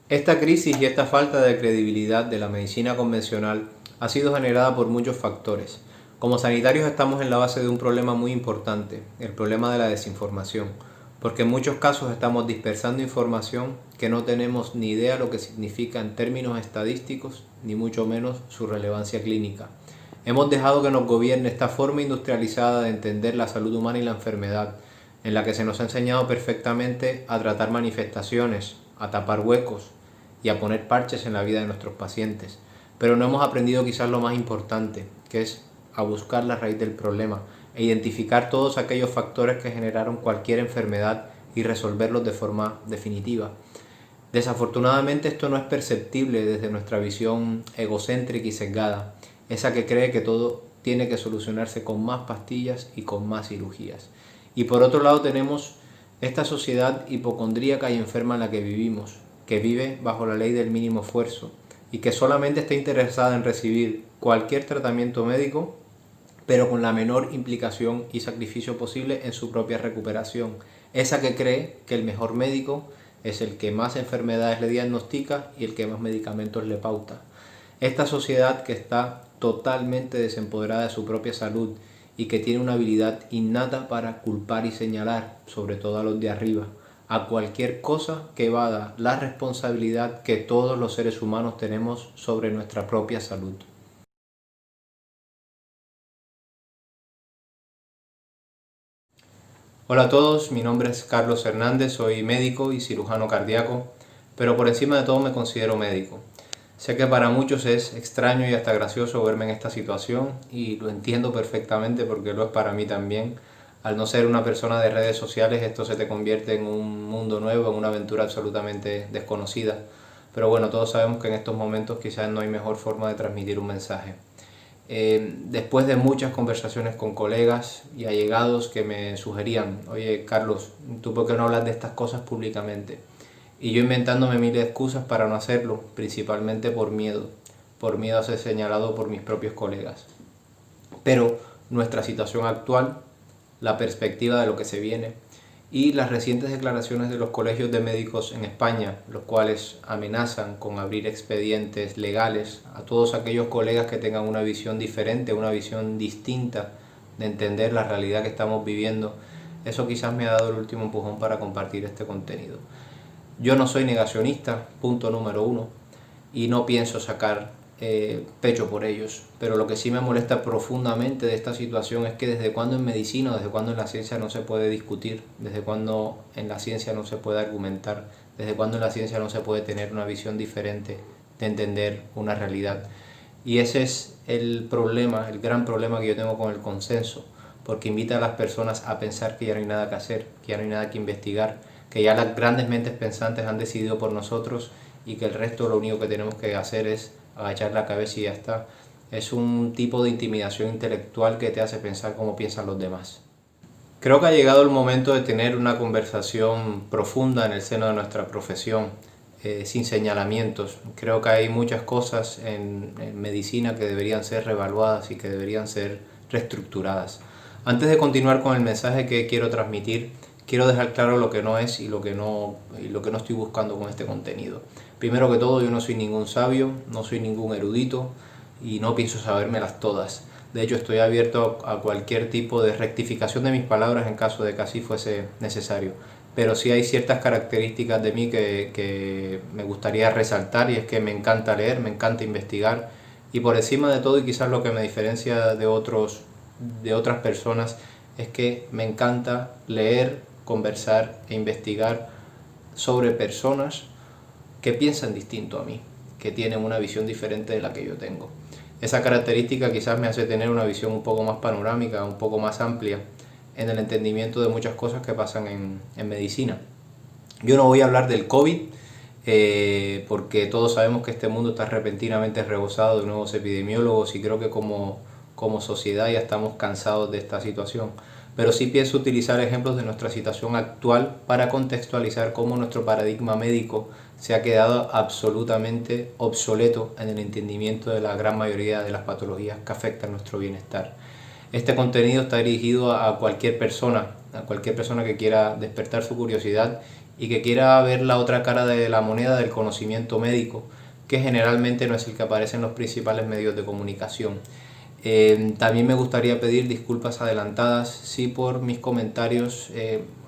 Esta crisis y esta falta de credibilidad de la medicina convencional ha sido generada por muchos factores. Como sanitarios estamos en la base de un problema muy importante, el problema de la desinformación, porque en muchos casos estamos dispersando información que no tenemos ni idea lo que significa en términos estadísticos, ni mucho menos su relevancia clínica. Hemos dejado que nos gobierne esta forma industrializada de entender la salud humana y la enfermedad, en la que se nos ha enseñado perfectamente a tratar manifestaciones, a tapar huecos y a poner parches en la vida de nuestros pacientes. Pero no hemos aprendido quizás lo más importante, que es a buscar la raíz del problema e identificar todos aquellos factores que generaron cualquier enfermedad y resolverlos de forma definitiva. Desafortunadamente esto no es perceptible desde nuestra visión egocéntrica y sesgada, esa que cree que todo tiene que solucionarse con más pastillas y con más cirugías. Y por otro lado tenemos esta sociedad hipocondríaca y enferma en la que vivimos, que vive bajo la ley del mínimo esfuerzo y que solamente está interesada en recibir cualquier tratamiento médico, pero con la menor implicación y sacrificio posible en su propia recuperación. Esa que cree que el mejor médico es el que más enfermedades le diagnostica y el que más medicamentos le pauta. Esta sociedad que está totalmente desempoderada de su propia salud y que tiene una habilidad innata para culpar y señalar, sobre todo a los de arriba, a cualquier cosa que evada la responsabilidad que todos los seres humanos tenemos sobre nuestra propia salud. Hola a todos, mi nombre es Carlos Hernández, soy médico y cirujano cardíaco, pero por encima de todo me considero médico. Sé que para muchos es extraño y hasta gracioso verme en esta situación y lo entiendo perfectamente porque lo es para mí también. Al no ser una persona de redes sociales, esto se te convierte en un mundo nuevo, en una aventura absolutamente desconocida. Pero bueno, todos sabemos que en estos momentos quizás no hay mejor forma de transmitir un mensaje. Después de muchas conversaciones con colegas y allegados que me sugerían, oye Carlos, ¿tú por qué no hablas de estas cosas públicamente? Y yo inventándome mil excusas para no hacerlo, principalmente por miedo a ser señalado por mis propios colegas. Pero nuestra situación actual, la perspectiva de lo que se viene y las recientes declaraciones de los colegios de médicos en España, los cuales amenazan con abrir expedientes legales a todos aquellos colegas que tengan una visión diferente, una visión distinta de entender la realidad que estamos viviendo, eso quizás me ha dado el último empujón para compartir este contenido. Yo no soy negacionista, punto número uno, y no pienso sacar pecho por ellos, pero lo que sí me molesta profundamente de esta situación es que desde cuando en medicina, desde cuando en la ciencia no se puede discutir, desde cuando en la ciencia no se puede argumentar, desde cuando en la ciencia no se puede tener una visión diferente de entender una realidad. Y ese es el problema, el gran problema que yo tengo con el consenso, porque invita a las personas a pensar que ya no hay nada que hacer, que ya no hay nada que investigar, que ya las grandes mentes pensantes han decidido por nosotros y que el resto lo único que tenemos que hacer es agachar la cabeza y ya está. Es un tipo de intimidación intelectual que te hace pensar cómo piensan los demás. Creo que ha llegado el momento de tener una conversación profunda en el seno de nuestra profesión, sin señalamientos. Creo que hay muchas cosas en medicina que deberían ser reevaluadas y que deberían ser reestructuradas. Antes de continuar con el mensaje que quiero transmitir, quiero dejar claro lo que no es y lo que no estoy buscando con este contenido. Primero que todo, yo no soy ningún sabio, no soy ningún erudito y no pienso sabérmelas todas. De hecho, estoy abierto a cualquier tipo de rectificación de mis palabras en caso de que así fuese necesario. Pero sí hay ciertas características de mí que me gustaría resaltar, y es que me encanta leer, me encanta investigar, y por encima de todo, y quizás lo que me diferencia de otras personas, es que me encanta leer, conversar e investigar sobre personas que piensan distinto a mí, que tienen una visión diferente de la que yo tengo. Esa característica quizás me hace tener una visión un poco más panorámica, un poco más amplia en el entendimiento de muchas cosas que pasan en medicina. Yo no voy a hablar del COVID, porque todos sabemos que este mundo está repentinamente rebosado de nuevos epidemiólogos y creo que como sociedad ya estamos cansados de esta situación. Pero sí pienso utilizar ejemplos de nuestra situación actual para contextualizar cómo nuestro paradigma médico se ha quedado absolutamente obsoleto en el entendimiento de la gran mayoría de las patologías que afectan nuestro bienestar. Este contenido está dirigido a cualquier persona que quiera despertar su curiosidad y que quiera ver la otra cara de la moneda del conocimiento médico, que generalmente no es el que aparece en los principales medios de comunicación. También me gustaría pedir disculpas adelantadas si por mis comentarios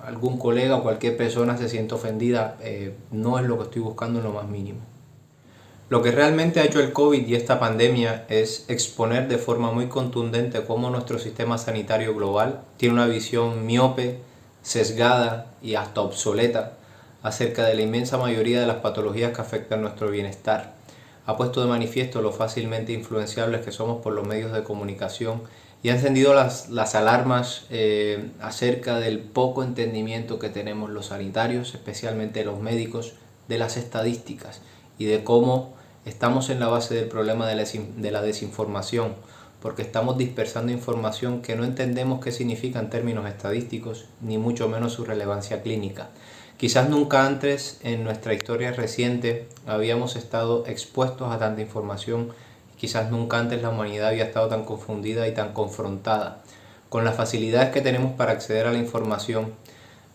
algún colega o cualquier persona se siente ofendida. No es lo que estoy buscando en lo más mínimo. Lo que realmente ha hecho el COVID y esta pandemia es exponer de forma muy contundente cómo nuestro sistema sanitario global tiene una visión miope, sesgada y hasta obsoleta acerca de la inmensa mayoría de las patologías que afectan nuestro bienestar. Ha puesto de manifiesto lo fácilmente influenciables que somos por los medios de comunicación y ha encendido las alarmas acerca del poco entendimiento que tenemos los sanitarios, especialmente los médicos, de las estadísticas y de cómo estamos en la base del problema de la desinformación, porque estamos dispersando información que no entendemos qué significa en términos estadísticos, ni mucho menos su relevancia clínica. Quizás nunca antes en nuestra historia reciente habíamos estado expuestos a tanta información, quizás nunca antes la humanidad había estado tan confundida y tan confrontada. Con las facilidades que tenemos para acceder a la información,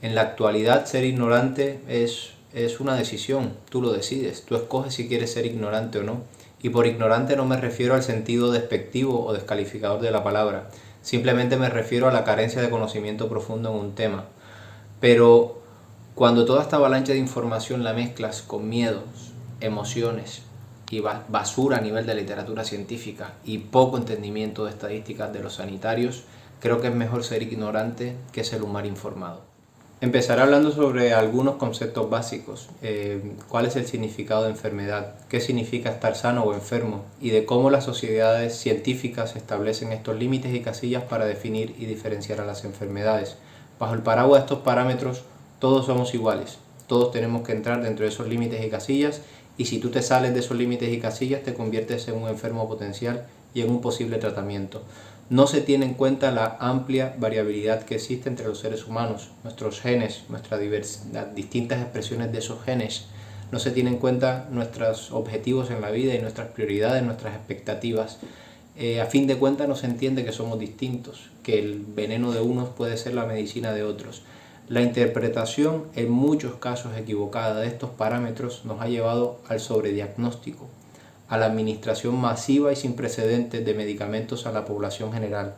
en la actualidad ser ignorante es una decisión, tú lo decides, tú escoges si quieres ser ignorante o no. Y por ignorante no me refiero al sentido despectivo o descalificador de la palabra, simplemente me refiero a la carencia de conocimiento profundo en un tema. Pero cuando toda esta avalancha de información la mezclas con miedos, emociones y basura a nivel de literatura científica y poco entendimiento de estadísticas de los sanitarios, creo que es mejor ser ignorante que ser un mal informado. Empezaré hablando sobre algunos conceptos básicos, cuál es el significado de enfermedad, qué significa estar sano o enfermo y de cómo las sociedades científicas establecen estos límites y casillas para definir y diferenciar a las enfermedades. Bajo el paraguas de estos parámetros, todos somos iguales, todos tenemos que entrar dentro de esos límites y casillas y si tú te sales de esos límites y casillas te conviertes en un enfermo potencial y en un posible tratamiento. No se tiene en cuenta la amplia variabilidad que existe entre los seres humanos, nuestros genes, las distintas expresiones de esos genes. No se tiene en cuenta nuestros objetivos en la vida y nuestras prioridades, nuestras expectativas. A fin de cuentas no se entiende que somos distintos, que el veneno de unos puede ser la medicina de otros. La interpretación, en muchos casos equivocada, de estos parámetros nos ha llevado al sobrediagnóstico, a la administración masiva y sin precedentes de medicamentos a la población general,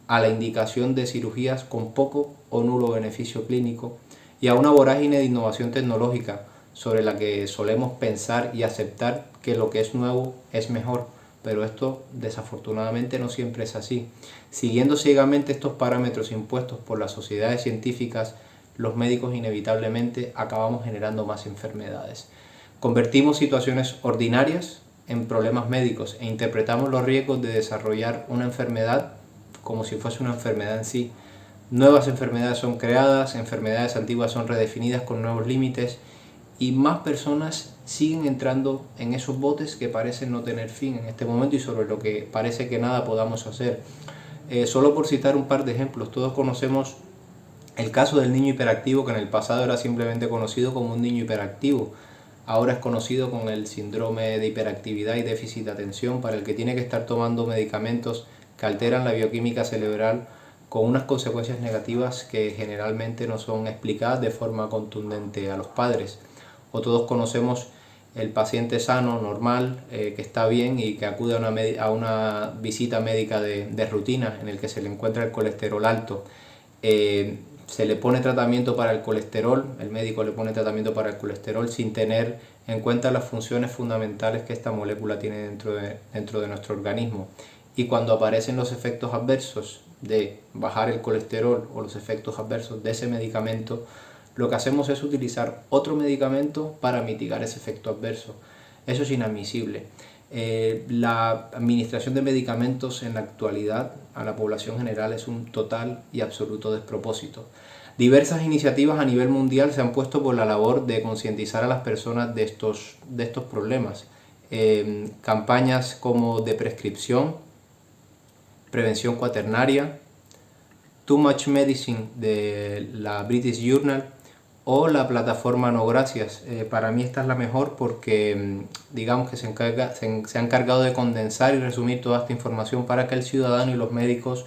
a la indicación de cirugías con poco o nulo beneficio clínico y a una vorágine de innovación tecnológica sobre la que solemos pensar y aceptar que lo que es nuevo es mejor, pero esto desafortunadamente no siempre es así. Siguiendo ciegamente estos parámetros impuestos por las sociedades científicas, los médicos inevitablemente acabamos generando más enfermedades. Convertimos situaciones ordinarias en problemas médicos e interpretamos los riesgos de desarrollar una enfermedad como si fuese una enfermedad en sí. Nuevas enfermedades son creadas, enfermedades antiguas son redefinidas con nuevos límites y más personas siguen entrando en esos botes que parecen no tener fin en este momento y sobre lo que parece que nada podamos hacer. Solo por citar un par de ejemplos, todos conocemos el caso del niño hiperactivo, que en el pasado era simplemente conocido como un niño hiperactivo. Ahora es conocido con el síndrome de hiperactividad y déficit de atención, para el que tiene que estar tomando medicamentos que alteran la bioquímica cerebral con unas consecuencias negativas que generalmente no son explicadas de forma contundente a los padres. O todos conocemos el paciente sano, normal, que está bien y que acude a una visita médica de rutina en el que se le encuentra el colesterol alto. Se le pone tratamiento para el colesterol, el médico le pone tratamiento para el colesterol sin tener en cuenta las funciones fundamentales que esta molécula tiene dentro de nuestro organismo. Y cuando aparecen los efectos adversos de bajar el colesterol o los efectos adversos de ese medicamento, lo que hacemos es utilizar otro medicamento para mitigar ese efecto adverso. Eso es inadmisible. La administración de medicamentos en la actualidad a la población general es un total y absoluto despropósito. Diversas iniciativas a nivel mundial se han puesto por la labor de concientizar a las personas de estos problemas. Campañas como de prescripción, prevención cuaternaria, Too Much Medicine de la British Journal o la plataforma No Gracias. Para mí esta es la mejor porque digamos que se ha encargado de condensar y resumir toda esta información para que el ciudadano y los médicos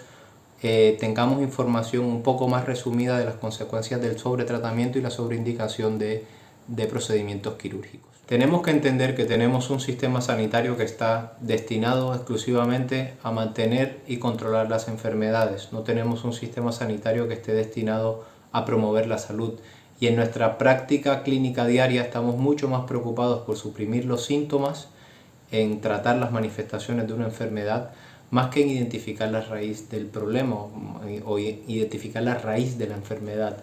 tengamos información un poco más resumida de las consecuencias del sobretratamiento y la sobreindicación de procedimientos quirúrgicos. Tenemos que entender que tenemos un sistema sanitario que está destinado exclusivamente a mantener y controlar las enfermedades. No tenemos un sistema sanitario que esté destinado a promover la salud. Y en nuestra práctica clínica diaria estamos mucho más preocupados por suprimir los síntomas, en tratar las manifestaciones de una enfermedad, más que en identificar la raíz del problema o identificar la raíz de la enfermedad.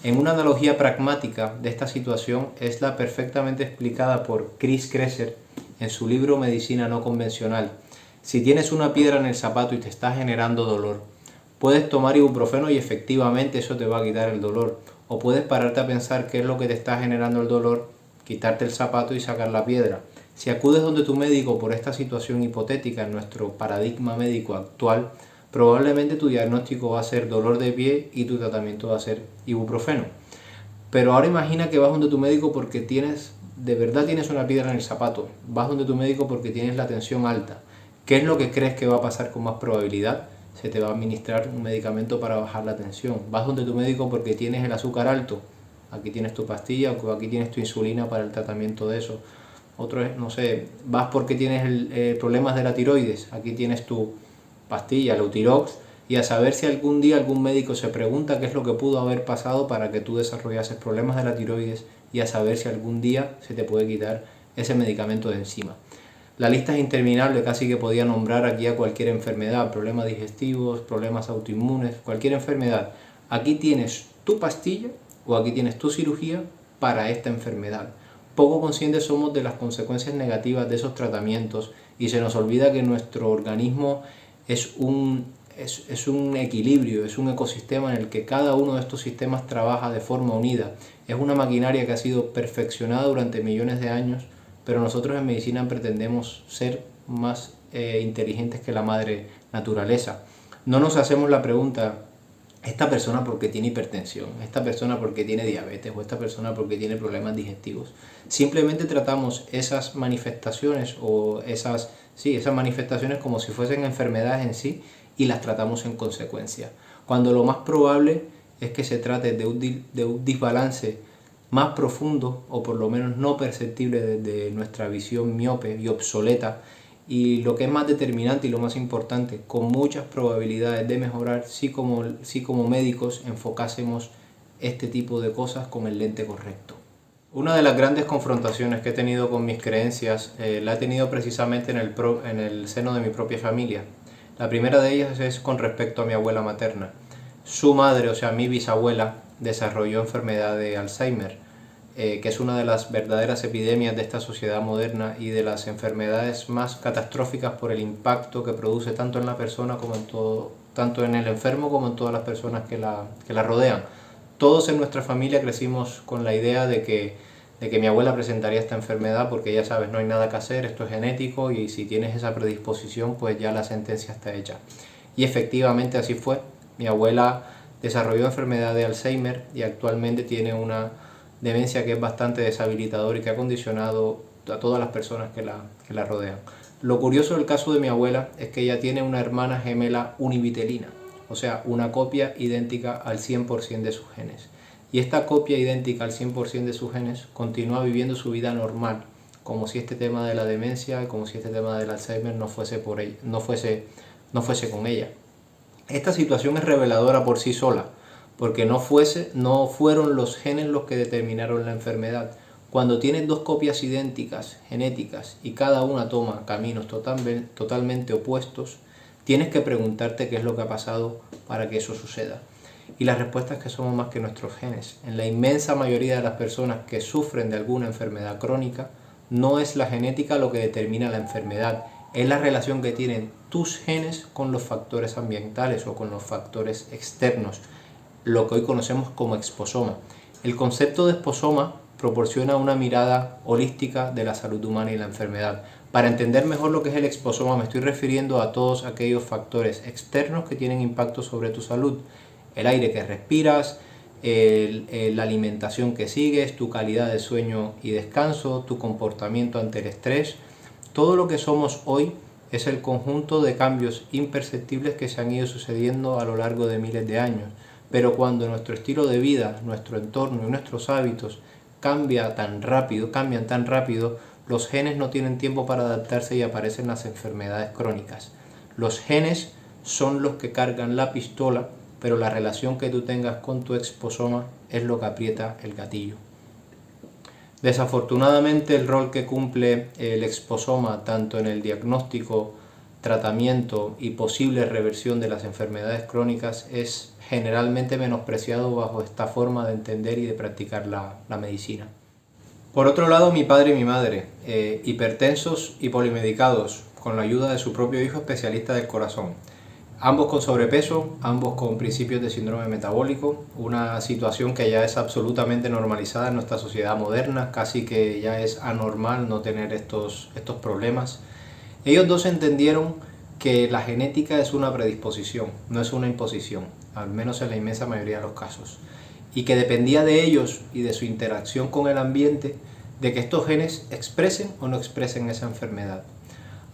En una analogía pragmática de esta situación es la perfectamente explicada por Chris Kresser en su libro Medicina no convencional. Si tienes una piedra en el zapato y te está generando dolor, puedes tomar ibuprofeno y efectivamente eso te va a quitar el dolor. O puedes pararte a pensar qué es lo que te está generando el dolor, quitarte el zapato y sacar la piedra. Si acudes donde tu médico por esta situación hipotética en nuestro paradigma médico actual, probablemente tu diagnóstico va a ser dolor de pie y tu tratamiento va a ser ibuprofeno. Pero ahora imagina que vas donde tu médico porque de verdad tienes una piedra en el zapato. Vas donde tu médico porque tienes la tensión alta. ¿Qué es lo que crees que va a pasar con más probabilidad? Se te va a administrar un medicamento para bajar la tensión. Vas donde tu médico porque tienes el azúcar alto. Aquí tienes tu pastilla o aquí tienes tu insulina para el tratamiento de eso. Otro es, no sé, vas porque tienes problemas de la tiroides. Aquí tienes tu pastilla, el Eutirox, y a saber si algún día algún médico se pregunta qué es lo que pudo haber pasado para que tú desarrollases problemas de la tiroides y a saber si algún día se te puede quitar ese medicamento de encima. La lista es interminable, casi que podía nombrar aquí a cualquier enfermedad, problemas digestivos, problemas autoinmunes, cualquier enfermedad. Aquí tienes tu pastilla o aquí tienes tu cirugía para esta enfermedad. Poco conscientes somos de las consecuencias negativas de esos tratamientos y se nos olvida que nuestro organismo es un equilibrio, es un ecosistema en el que cada uno de estos sistemas trabaja de forma unida. Es una maquinaria que ha sido perfeccionada durante millones de años, pero nosotros en medicina pretendemos ser más inteligentes que la madre naturaleza. No nos hacemos la pregunta, esta persona porque tiene hipertensión, esta persona porque tiene diabetes o esta persona porque tiene problemas digestivos. Simplemente tratamos esas manifestaciones o esas manifestaciones como si fuesen enfermedades en sí y las tratamos en consecuencia. Cuando lo más probable es que se trate de un desbalance más profundo o por lo menos no perceptible desde nuestra visión miope y obsoleta, y lo que es más determinante y lo más importante, con muchas probabilidades de mejorar si como médicos enfocásemos este tipo de cosas con el lente correcto. Una de las grandes confrontaciones que he tenido con mis creencias la he tenido precisamente en el seno de mi propia familia. La primera de ellas es con respecto a mi abuela materna. Su madre, o sea mi bisabuela, desarrolló enfermedad de Alzheimer, que es una de las verdaderas epidemias de esta sociedad moderna y de las enfermedades más catastróficas por el impacto que produce tanto en la persona como tanto en el enfermo como en todas las personas que la rodean. Todos en nuestra familia crecimos con la idea de que mi abuela presentaría esta enfermedad porque ya sabes, no hay nada que hacer, esto es genético y si tienes esa predisposición pues ya la sentencia está hecha. Y efectivamente así fue. Mi abuela desarrolló enfermedad de Alzheimer y actualmente tiene una demencia que es bastante deshabilitadora y que ha condicionado a todas las personas que la rodean. Lo curioso del caso de mi abuela es que ella tiene una hermana gemela univitelina, o sea, una copia idéntica al 100% de sus genes. Y esta copia idéntica al 100% de sus genes continúa viviendo su vida normal, como si este tema de la demencia, como si este tema del Alzheimer no fuese con ella. Esta situación es reveladora por sí sola, porque no fueron los genes los que determinaron la enfermedad. Cuando tienes dos copias idénticas, genéticas, y cada una toma caminos totalmente opuestos, tienes que preguntarte qué es lo que ha pasado para que eso suceda. Y la respuesta es que somos más que nuestros genes. En la inmensa mayoría de las personas que sufren de alguna enfermedad crónica, no es la genética lo que determina la enfermedad, es la relación que tienen tus genes con los factores ambientales o con los factores externos, lo que hoy conocemos como exposoma. El concepto de exposoma proporciona una mirada holística de la salud humana y la enfermedad. Para entender mejor lo que es el exposoma me estoy refiriendo a todos aquellos factores externos que tienen impacto sobre tu salud. El aire que respiras, la alimentación que sigues, tu calidad de sueño y descanso, tu comportamiento ante el estrés. Todo lo que somos hoy es el conjunto de cambios imperceptibles que se han ido sucediendo a lo largo de miles de años. Pero cuando nuestro estilo de vida, nuestro entorno y nuestros hábitos cambian tan rápido, los genes no tienen tiempo para adaptarse y aparecen las enfermedades crónicas. Los genes son los que cargan la pistola, pero la relación que tú tengas con tu exposoma es lo que aprieta el gatillo. Desafortunadamente, el rol que cumple el exposoma tanto en el diagnóstico, tratamiento y posible reversión de las enfermedades crónicas es generalmente menospreciado bajo esta forma de entender y de practicar la medicina. Por otro lado, mi padre y mi madre, hipertensos y polimedicados, con la ayuda de su propio hijo especialista del corazón. Ambos con sobrepeso, ambos con principios de síndrome metabólico, una situación que ya es absolutamente normalizada en nuestra sociedad moderna, casi que ya es anormal no tener estos problemas. Ellos dos entendieron que la genética es una predisposición, no es una imposición, al menos en la inmensa mayoría de los casos, y que dependía de ellos y de su interacción con el ambiente de que estos genes expresen o no expresen esa enfermedad.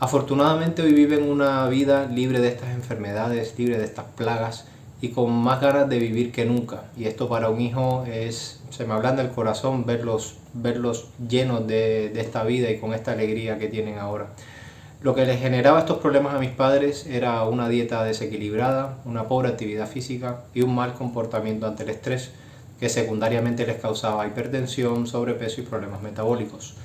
Afortunadamente hoy viven una vida libre de estas enfermedades, libre de estas plagas y con más ganas de vivir que nunca. Y esto para un hijo se me ablanda el corazón verlos llenos de esta vida y con esta alegría que tienen ahora. Lo que les generaba estos problemas a mis padres era una dieta desequilibrada, una pobre actividad física y un mal comportamiento ante el estrés, que secundariamente les causaba hipertensión, sobrepeso y problemas metabólicos.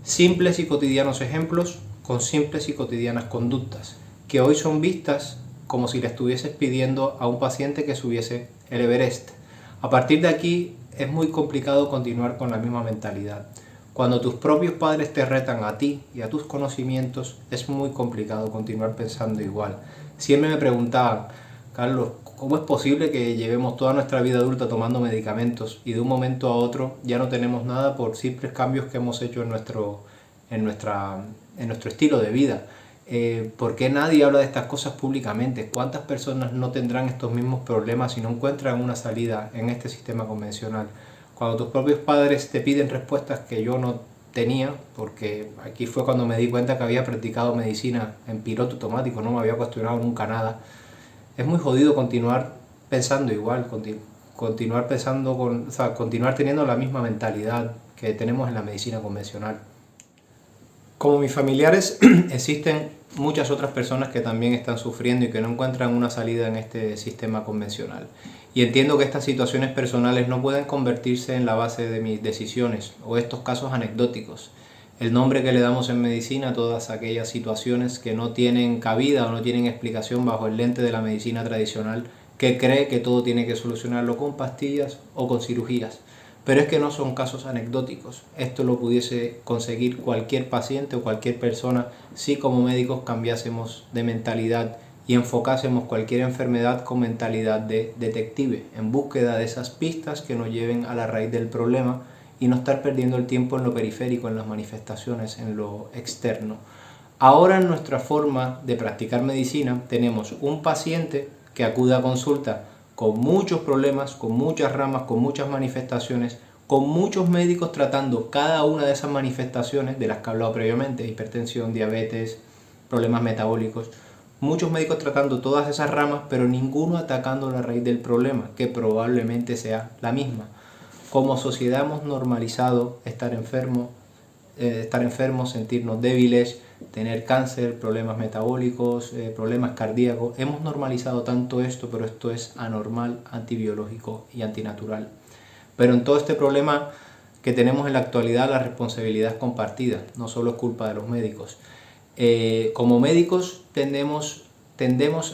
Simples y cotidianos ejemplos con simples y cotidianas conductas, que hoy son vistas como si le estuvieses pidiendo a un paciente que subiese el Everest. A partir de aquí es muy complicado continuar con la misma mentalidad. Cuando tus propios padres te retan a ti y a tus conocimientos, es muy complicado continuar pensando igual. Siempre me preguntaban, Carlos, ¿cómo es posible que llevemos toda nuestra vida adulta tomando medicamentos y de un momento a otro ya no tenemos nada por simples cambios que hemos hecho en nuestro estilo de vida? ¿Por qué nadie habla de estas cosas públicamente? ¿Cuántas personas no tendrán estos mismos problemas si no encuentran una salida en este sistema convencional? Cuando tus propios padres te piden respuestas que yo no tenía, porque aquí fue cuando me di cuenta que había practicado medicina en piloto automático, no me había cuestionado nunca nada. Es muy jodido continuar pensando igual, continuar teniendo la misma mentalidad que tenemos en la medicina convencional. Como mis familiares, existen muchas otras personas que también están sufriendo y que no encuentran una salida en este sistema convencional. Y entiendo que estas situaciones personales no pueden convertirse en la base de mis decisiones o estos casos anecdóticos. El nombre que le damos en medicina a todas aquellas situaciones que no tienen cabida o no tienen explicación bajo el lente de la medicina tradicional, que cree que todo tiene que solucionarlo con pastillas o con cirugías. Pero es que no son casos anecdóticos. Esto lo pudiese conseguir cualquier paciente o cualquier persona si como médicos cambiásemos de mentalidad y enfocásemos cualquier enfermedad con mentalidad de detective, en búsqueda de esas pistas que nos lleven a la raíz del problema y no estar perdiendo el tiempo en lo periférico, en las manifestaciones, en lo externo. Ahora en nuestra forma de practicar medicina tenemos un paciente que acude a consulta con muchos problemas, con muchas ramas, con muchas manifestaciones, con muchos médicos tratando cada una de esas manifestaciones de las que he hablado previamente, hipertensión, diabetes, problemas metabólicos, muchos médicos tratando todas esas ramas, pero ninguno atacando la raíz del problema, que probablemente sea la misma. Como sociedad hemos normalizado estar enfermos, sentirnos débiles, tener cáncer, problemas metabólicos, problemas cardíacos. Hemos normalizado tanto esto, pero esto es anormal, antibiológico y antinatural. Pero en todo este problema que tenemos en la actualidad, la responsabilidad es compartida, no solo es culpa de los médicos. Como médicos tendemos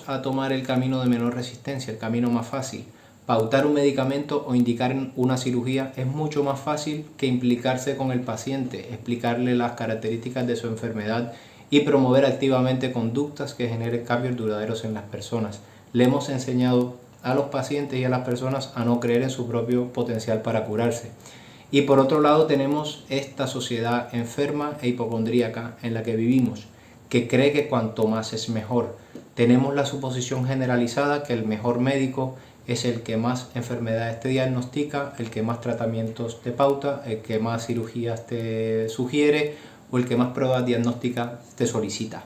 a tomar el camino de menor resistencia, el camino más fácil. Pautar un medicamento o indicar una cirugía es mucho más fácil que implicarse con el paciente, explicarle las características de su enfermedad y promover activamente conductas que generen cambios duraderos en las personas. Le hemos enseñado a los pacientes y a las personas a no creer en su propio potencial para curarse. Y por otro lado tenemos esta sociedad enferma e hipocondríaca en la que vivimos, que cree que cuanto más es mejor. Tenemos la suposición generalizada que el mejor médico es el que más enfermedades te diagnostica, el que más tratamientos te pauta, el que más cirugías te sugiere o el que más pruebas diagnósticas te solicita.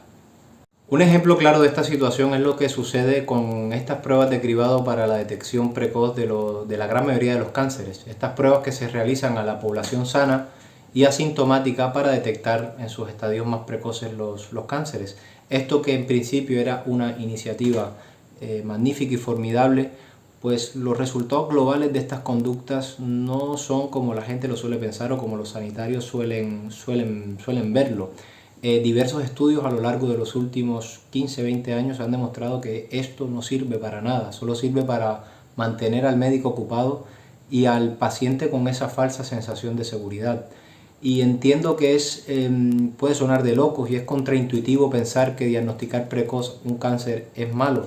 Un ejemplo claro de esta situación es lo que sucede con estas pruebas de cribado para la detección precoz de la gran mayoría de los cánceres. Estas pruebas que se realizan a la población sana y asintomática para detectar en sus estadios más precoces los cánceres. Esto, que en principio era una iniciativa magnífica y formidable, pues los resultados globales de estas conductas no son como la gente lo suele pensar o como los sanitarios suelen verlo. Diversos estudios a lo largo de los últimos 15-20 años han demostrado que esto no sirve para nada, solo sirve para mantener al médico ocupado y al paciente con esa falsa sensación de seguridad. Y entiendo que puede sonar de locos y es contraintuitivo pensar que diagnosticar precoz un cáncer es malo,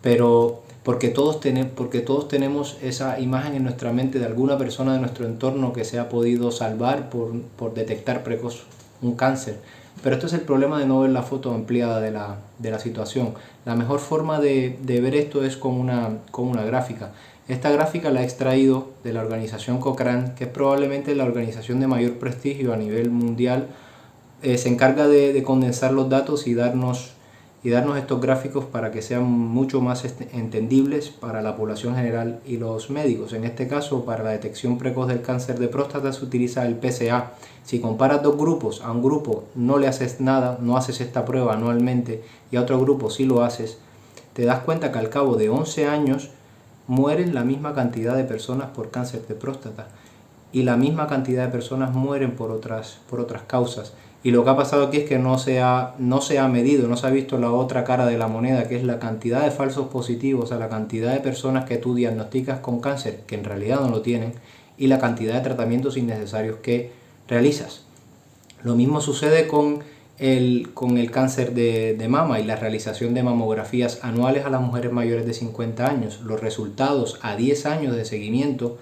pero porque todos tenemos esa imagen en nuestra mente de alguna persona de nuestro entorno que se ha podido salvar por detectar precoz un cáncer. Pero esto es el problema de no ver la foto ampliada de la situación. La mejor forma de ver esto es con una gráfica. Esta gráfica la he extraído de la organización Cochrane, que es probablemente la organización de mayor prestigio a nivel mundial. Se encarga de condensar los datos y darnos estos gráficos para que sean mucho más entendibles para la población general y los médicos. En este caso, para la detección precoz del cáncer de próstata se utiliza el PSA. Si comparas dos grupos, a un grupo no le haces nada, no haces esta prueba anualmente, y a otro grupo sí lo haces, te das cuenta que al cabo de 11 años mueren la misma cantidad de personas por cáncer de próstata y la misma cantidad de personas mueren por otras causas. Y lo que ha pasado aquí es que no se ha medido, no se ha visto la otra cara de la moneda, que es la cantidad de falsos positivos, o sea, la cantidad de personas que tú diagnosticas con cáncer, que en realidad no lo tienen, y la cantidad de tratamientos innecesarios que realizas. Lo mismo sucede con el cáncer de mama y la realización de mamografías anuales a las mujeres mayores de 50 años. Los resultados a 10 años de seguimiento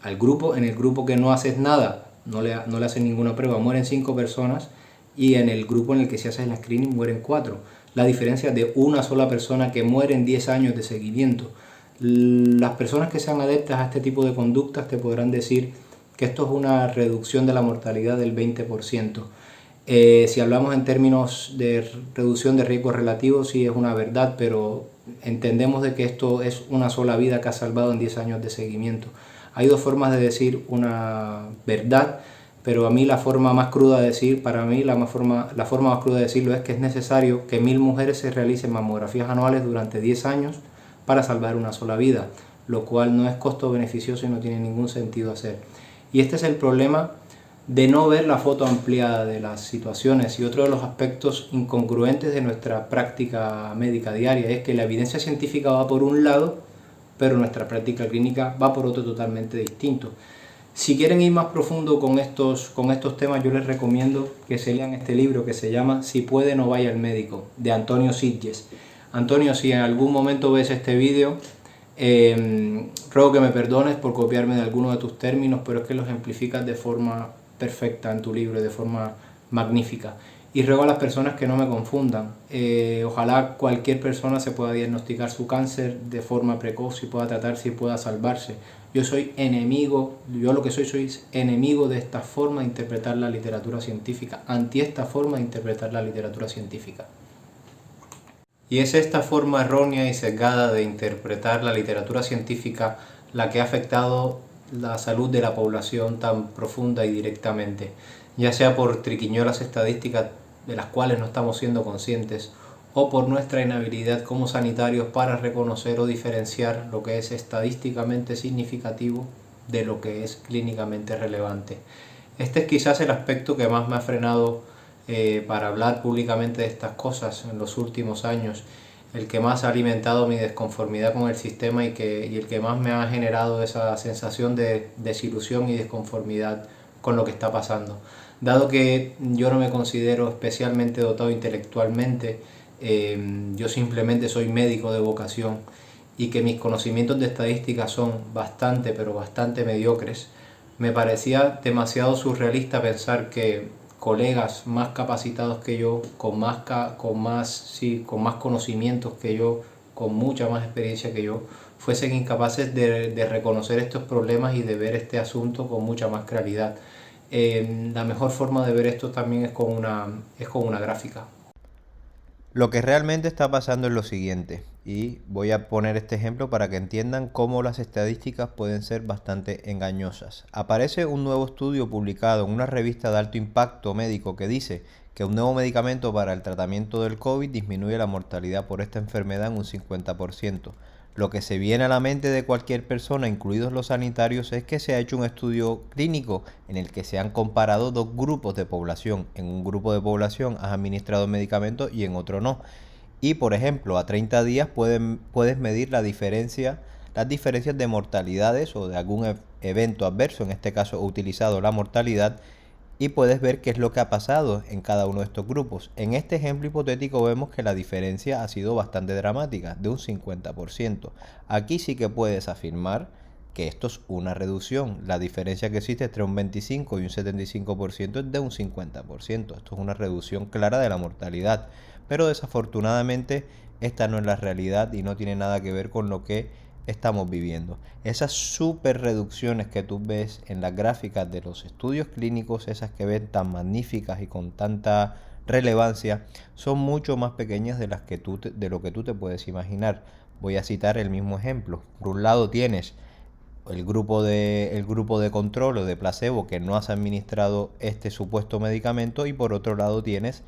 en el grupo que no haces nada, no le hacen ninguna prueba, mueren 5 personas, y en el grupo en el que se hace el screening mueren 4. La diferencia de una sola persona que muere en 10 años de seguimiento. Las personas que sean adeptas a este tipo de conductas te podrán decir que esto es una reducción de la mortalidad del 20%. Si hablamos en términos de reducción de riesgos relativos, sí es una verdad, pero entendemos de que esto es una sola vida que ha salvado en 10 años de seguimiento. Hay dos formas de decir una verdad, pero a mí la forma más cruda de decir, para mí la forma más cruda de decirlo es que es necesario que 1000 mujeres se realicen mamografías anuales durante 10 años para salvar una sola vida, lo cual no es costo beneficioso y no tiene ningún sentido hacer. Y este es el problema de no ver la foto ampliada de las situaciones. Y otro de los aspectos incongruentes de nuestra práctica médica diaria es que la evidencia científica va por un lado, pero nuestra práctica clínica va por otro totalmente distinto. Si quieren ir más profundo con estos temas, yo les recomiendo que se lean este libro que se llama Si puede no vaya al médico, de Antonio Sitges. Antonio, si en algún momento ves este vídeo, ruego que me perdones por copiarme de algunos de tus términos, pero es que los ejemplificas de forma perfecta en tu libro, de forma magnífica. Y ruego a las personas que no me confundan. Ojalá cualquier persona se pueda diagnosticar su cáncer de forma precoz y pueda tratarse y pueda salvarse. Yo lo que soy enemigo de esta forma de interpretar la literatura científica, anti esta forma de interpretar la literatura científica. Y es esta forma errónea y sesgada de interpretar la literatura científica la que ha afectado la salud de la población tan profunda y directamente, ya sea por triquiñuelas estadísticas de las cuales no estamos siendo conscientes, o por nuestra inhabilidad como sanitarios para reconocer o diferenciar lo que es estadísticamente significativo de lo que es clínicamente relevante. Este es quizás el aspecto que más me ha frenado para hablar públicamente de estas cosas en los últimos años, el que más ha alimentado mi desconformidad con el sistema y el que más me ha generado esa sensación de desilusión y desconformidad con lo que está pasando. Dado que yo no me considero especialmente dotado intelectualmente, yo simplemente soy médico de vocación, y que mis conocimientos de estadística son bastante, pero bastante mediocres, me parecía demasiado surrealista pensar que colegas más capacitados que yo, con más conocimientos que yo, con mucha más experiencia que yo, fuesen incapaces de reconocer estos problemas y de ver este asunto con mucha más claridad. La mejor forma de ver esto también es con una gráfica. Lo que realmente está pasando es lo siguiente, y voy a poner este ejemplo para que entiendan cómo las estadísticas pueden ser bastante engañosas. Aparece un nuevo estudio publicado en una revista de alto impacto médico que dice que un nuevo medicamento para el tratamiento del COVID disminuye la mortalidad por esta enfermedad en un 50%. Lo que se viene a la mente de cualquier persona, incluidos los sanitarios, es que se ha hecho un estudio clínico en el que se han comparado dos grupos de población. En un grupo de población has administrado medicamentos y en otro no. Y por ejemplo, a 30 días puedes medir las diferencias de mortalidades o de algún evento adverso, en este caso he utilizado la mortalidad, y puedes ver qué es lo que ha pasado en cada uno de estos grupos. En este ejemplo hipotético vemos que la diferencia ha sido bastante dramática, de un 50%. Aquí sí que puedes afirmar que esto es una reducción. La diferencia que existe entre un 25 y un 75% es de un 50%. Esto es una reducción clara de la mortalidad. Pero desafortunadamente esta no es la realidad y no tiene nada que ver con lo que estamos viviendo. Esas super reducciones que tú ves en las gráficas de los estudios clínicos, esas que ven tan magníficas y con tanta relevancia, son mucho más pequeñas de lo que tú te puedes imaginar. Voy a citar el mismo ejemplo. Por un lado tienes el grupo de control o de placebo que no has administrado este supuesto medicamento, y por otro lado tienes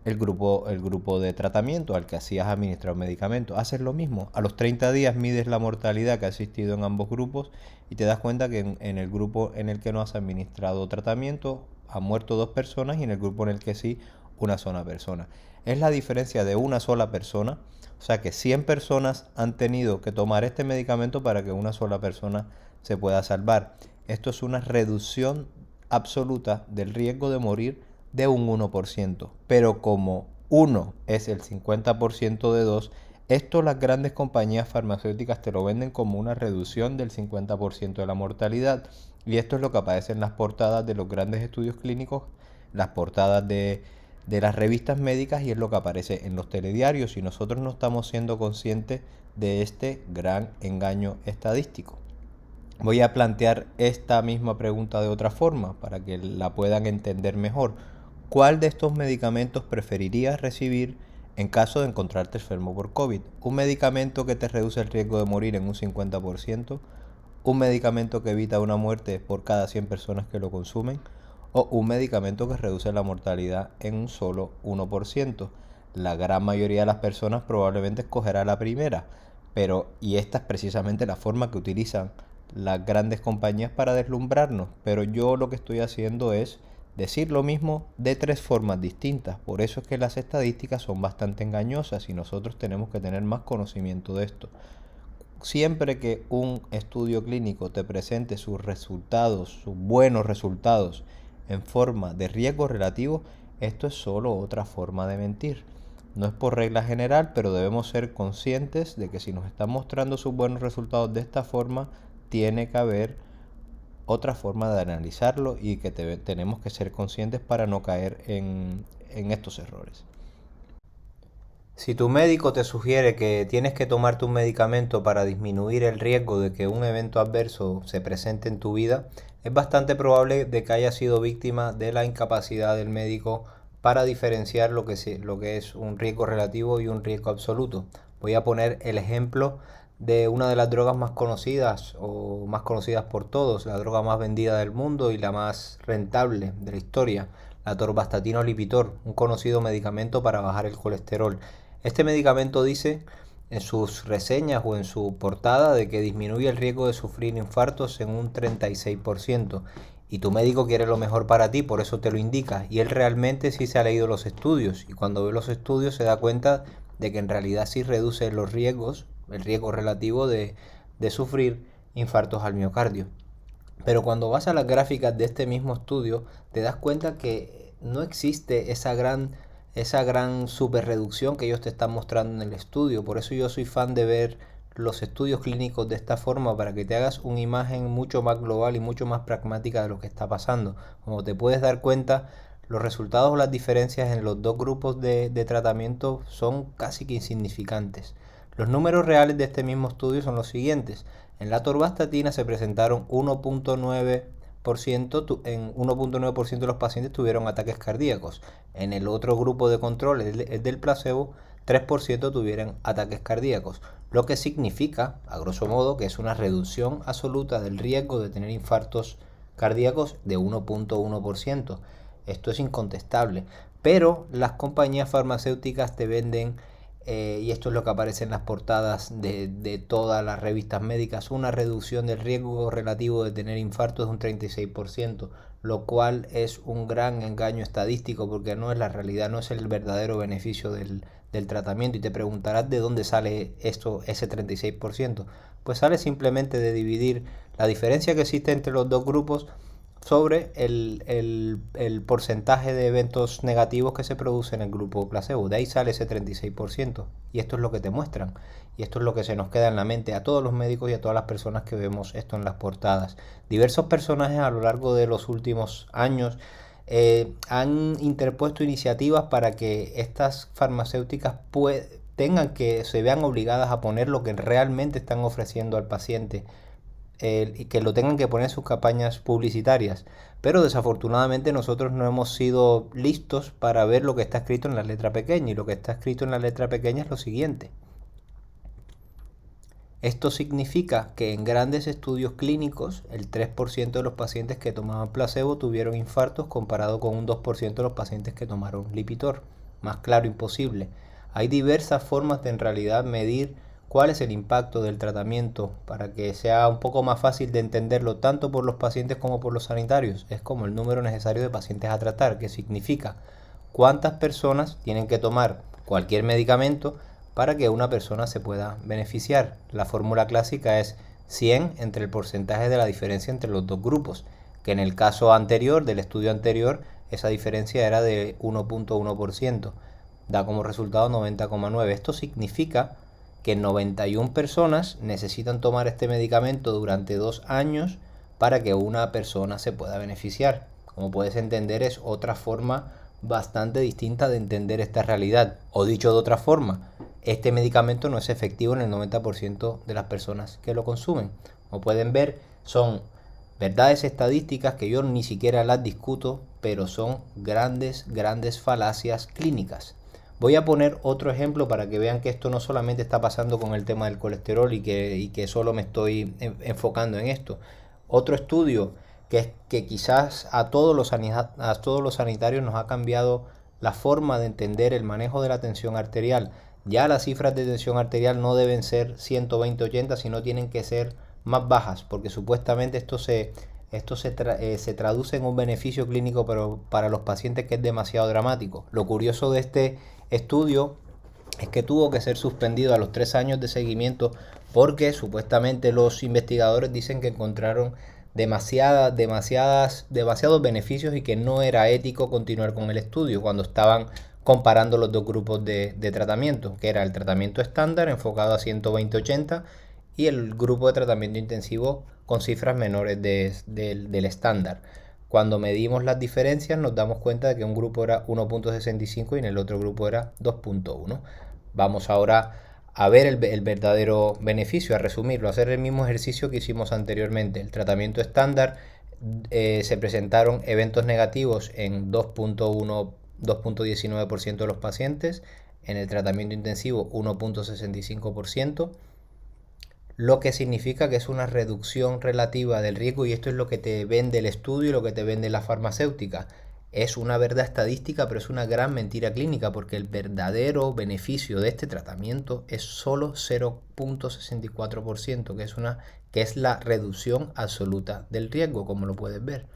el grupo de tratamiento al que hacías administrar medicamentos. Haces lo mismo. A los 30 días mides la mortalidad que ha existido en ambos grupos y te das cuenta que en el grupo en el que no has administrado tratamiento han muerto 2 personas, y en el grupo en el que sí, una sola persona. Es la diferencia de una sola persona. O sea que 100 personas han tenido que tomar este medicamento para que una sola persona se pueda salvar. Esto es una reducción absoluta del riesgo de morir de un 1%, pero como 1 es el 50% de 2, esto las grandes compañías farmacéuticas te lo venden como una reducción del 50% de la mortalidad, y esto es lo que aparece en las portadas de los grandes estudios clínicos, las portadas de las revistas médicas, y es lo que aparece en los telediarios, y nosotros no estamos siendo conscientes de este gran engaño estadístico. Voy a plantear esta misma pregunta de otra forma para que la puedan entender mejor. ¿Cuál de estos medicamentos preferirías recibir en caso de encontrarte enfermo por COVID? ¿Un medicamento que te reduce el riesgo de morir en un 50%? ¿Un medicamento que evita una muerte por cada 100 personas que lo consumen? ¿O un medicamento que reduce la mortalidad en un solo 1%? La gran mayoría de las personas probablemente escogerá la primera, y esta es precisamente la forma que utilizan las grandes compañías para deslumbrarnos, pero yo lo que estoy haciendo es decir lo mismo de 3 formas distintas. Por eso es que las estadísticas son bastante engañosas y nosotros tenemos que tener más conocimiento de esto. Siempre que un estudio clínico te presente sus resultados, sus buenos resultados, en forma de riesgo relativo, esto es solo otra forma de mentir. No es por regla general, pero debemos ser conscientes de que si nos están mostrando sus buenos resultados de esta forma, tiene que haber otra forma de analizarlo, y que tenemos que ser conscientes para no caer en estos errores. Si tu médico te sugiere que tienes que tomarte un medicamento para disminuir el riesgo de que un evento adverso se presente en tu vida, es bastante probable de que haya sido víctima de la incapacidad del médico para diferenciar lo que es un riesgo relativo y un riesgo absoluto. Voy a poner el ejemplo de una de las drogas más conocidas o más conocidas por todos, la droga más vendida del mundo y la más rentable de la historia, la atorvastatina o Lipitor, un conocido medicamento para bajar el colesterol. Este medicamento dice en sus reseñas o en su portada de que disminuye el riesgo de sufrir infartos en un 36%. Y tu médico quiere lo mejor para ti, por eso te lo indica. Y él realmente sí se ha leído los estudios. Y cuando ve los estudios se da cuenta de que en realidad sí reduce los riesgos, el riesgo relativo de sufrir infartos al miocardio. Pero cuando vas a las gráficas de este mismo estudio, te das cuenta que no existe esa gran super reducción que ellos te están mostrando en el estudio. Por eso yo soy fan de ver los estudios clínicos de esta forma, para que te hagas una imagen mucho más global y mucho más pragmática de lo que está pasando. Como te puedes dar cuenta, los resultados o las diferencias en los dos grupos de tratamiento son casi que insignificantes. Los números reales de este mismo estudio son los siguientes. En la atorvastatina se presentaron 1.9%, en 1.9% de los pacientes tuvieron ataques cardíacos. En el otro grupo de control, el del placebo, 3% tuvieran ataques cardíacos, lo que significa, a grosso modo, que es una reducción absoluta del riesgo de tener infartos cardíacos de 1.1%. Esto es incontestable, pero las compañías farmacéuticas te venden, y esto es lo que aparece en las portadas de todas las revistas médicas, una reducción del riesgo relativo de tener infartos de un 36%, lo cual es un gran engaño estadístico porque no es la realidad, no es el verdadero beneficio del tratamiento. Y te preguntarás de dónde sale esto, ese 36%. Pues sale simplemente de dividir la diferencia que existe entre los dos grupos sobre el porcentaje de eventos negativos que se produce en el grupo placebo. De ahí sale ese 36%. Y esto es lo que te muestran. Y esto es lo que se nos queda en la mente a todos los médicos y a todas las personas que vemos esto en las portadas. Diversos personajes a lo largo de los últimos años han interpuesto iniciativas para que estas farmacéuticas se vean obligadas a poner lo que realmente están ofreciendo al paciente, y que lo tengan que poner en sus campañas publicitarias. Pero desafortunadamente nosotros no hemos sido listos para ver lo que está escrito en la letra pequeña, y lo que está escrito en la letra pequeña es lo siguiente. Esto significa que en grandes estudios clínicos el 3% de los pacientes que tomaban placebo tuvieron infartos comparado con un 2% de los pacientes que tomaron Lipitor. Más claro imposible. Hay diversas formas de en realidad medir cuál es el impacto del tratamiento para que sea un poco más fácil de entenderlo tanto por los pacientes como por los sanitarios. Es como el número necesario de pacientes a tratar, que significa cuántas personas tienen que tomar cualquier medicamento para que una persona se pueda beneficiar. La fórmula clásica es 100 entre el porcentaje de la diferencia entre los dos grupos, que en el caso anterior, del estudio anterior, esa diferencia era de 1.1%. Da como resultado 90,9. Esto significa que 91 personas necesitan tomar este medicamento durante 2 años para que una persona se pueda beneficiar. Como puedes entender, es otra forma bastante distinta de entender esta realidad. O dicho de otra forma, este medicamento no es efectivo en el 90% de las personas que lo consumen. Como pueden ver, son verdades estadísticas que yo ni siquiera las discuto, pero son grandes falacias clínicas. Voy a poner otro ejemplo para que vean que esto no solamente está pasando con el tema del colesterol y que solo me estoy enfocando en esto. Otro estudio que quizás a todos los sanitarios nos ha cambiado la forma de entender el manejo de la tensión arterial. Ya las cifras de tensión arterial no deben ser 120-80, sino tienen que ser más bajas, porque supuestamente esto se traduce en un beneficio clínico, pero para los pacientes que es demasiado dramático. Lo curioso de este estudio es que tuvo que ser suspendido a los 3 años de seguimiento porque supuestamente los investigadores dicen que encontraron demasiados beneficios y que no era ético continuar con el estudio cuando estaban comparando los dos grupos de tratamiento, que era el tratamiento estándar enfocado a 120-80 y el grupo de tratamiento intensivo con cifras menores del estándar. Cuando medimos las diferencias nos damos cuenta de que un grupo era 1.65 y en el otro grupo era 2.1. Vamos ahora a ver el verdadero beneficio, a resumirlo, a hacer el mismo ejercicio que hicimos anteriormente. El tratamiento estándar, se presentaron eventos negativos en 2.19% de los pacientes, en el tratamiento intensivo 1.65%, lo que significa que es una reducción relativa del riesgo, y esto es lo que te vende el estudio y lo que te vende la farmacéutica. Es una verdad estadística, pero es una gran mentira clínica, porque el verdadero beneficio de este tratamiento es solo 0.64%, que es la reducción absoluta del riesgo, como lo puedes ver.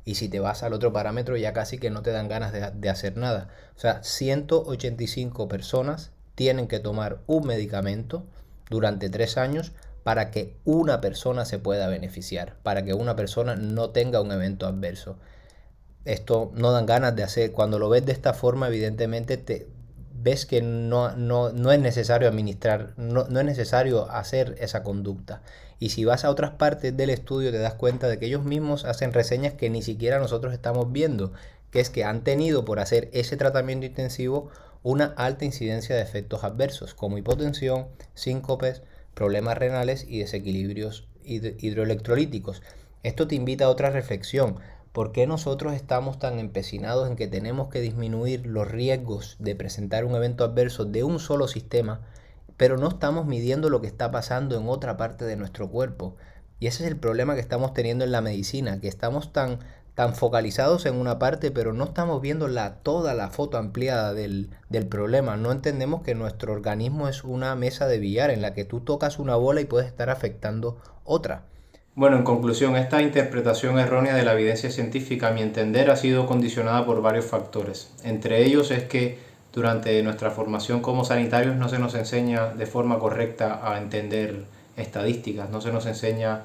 Y si te vas al otro parámetro, ya casi que no te dan ganas de hacer nada. O sea, 185 personas tienen que tomar un medicamento durante 3 años para que una persona se pueda beneficiar, para que una persona no tenga un evento adverso. Esto no dan ganas de hacer. Cuando lo ves de esta forma, evidentemente ves que no es necesario administrar, no es necesario hacer esa conducta. Y si vas a otras partes del estudio te das cuenta de que ellos mismos hacen reseñas que ni siquiera nosotros estamos viendo, que es que han tenido, por hacer ese tratamiento intensivo, una alta incidencia de efectos adversos como hipotensión, síncopes, problemas renales y desequilibrios hidroelectrolíticos. Esto te invita a otra reflexión. ¿Por qué nosotros estamos tan empecinados en que tenemos que disminuir los riesgos de presentar un evento adverso de un solo sistema, pero no estamos midiendo lo que está pasando en otra parte de nuestro cuerpo? Y ese es el problema que estamos teniendo en la medicina, que estamos tan focalizados en una parte, pero no estamos viendo toda la foto ampliada del problema. No entendemos que nuestro organismo es una mesa de billar en la que tú tocas una bola y puedes estar afectando otra. Bueno, en conclusión, esta interpretación errónea de la evidencia científica, a mi entender, ha sido condicionada por varios factores. Entre ellos es que durante nuestra formación como sanitarios no se nos enseña de forma correcta a entender estadísticas, no se nos enseña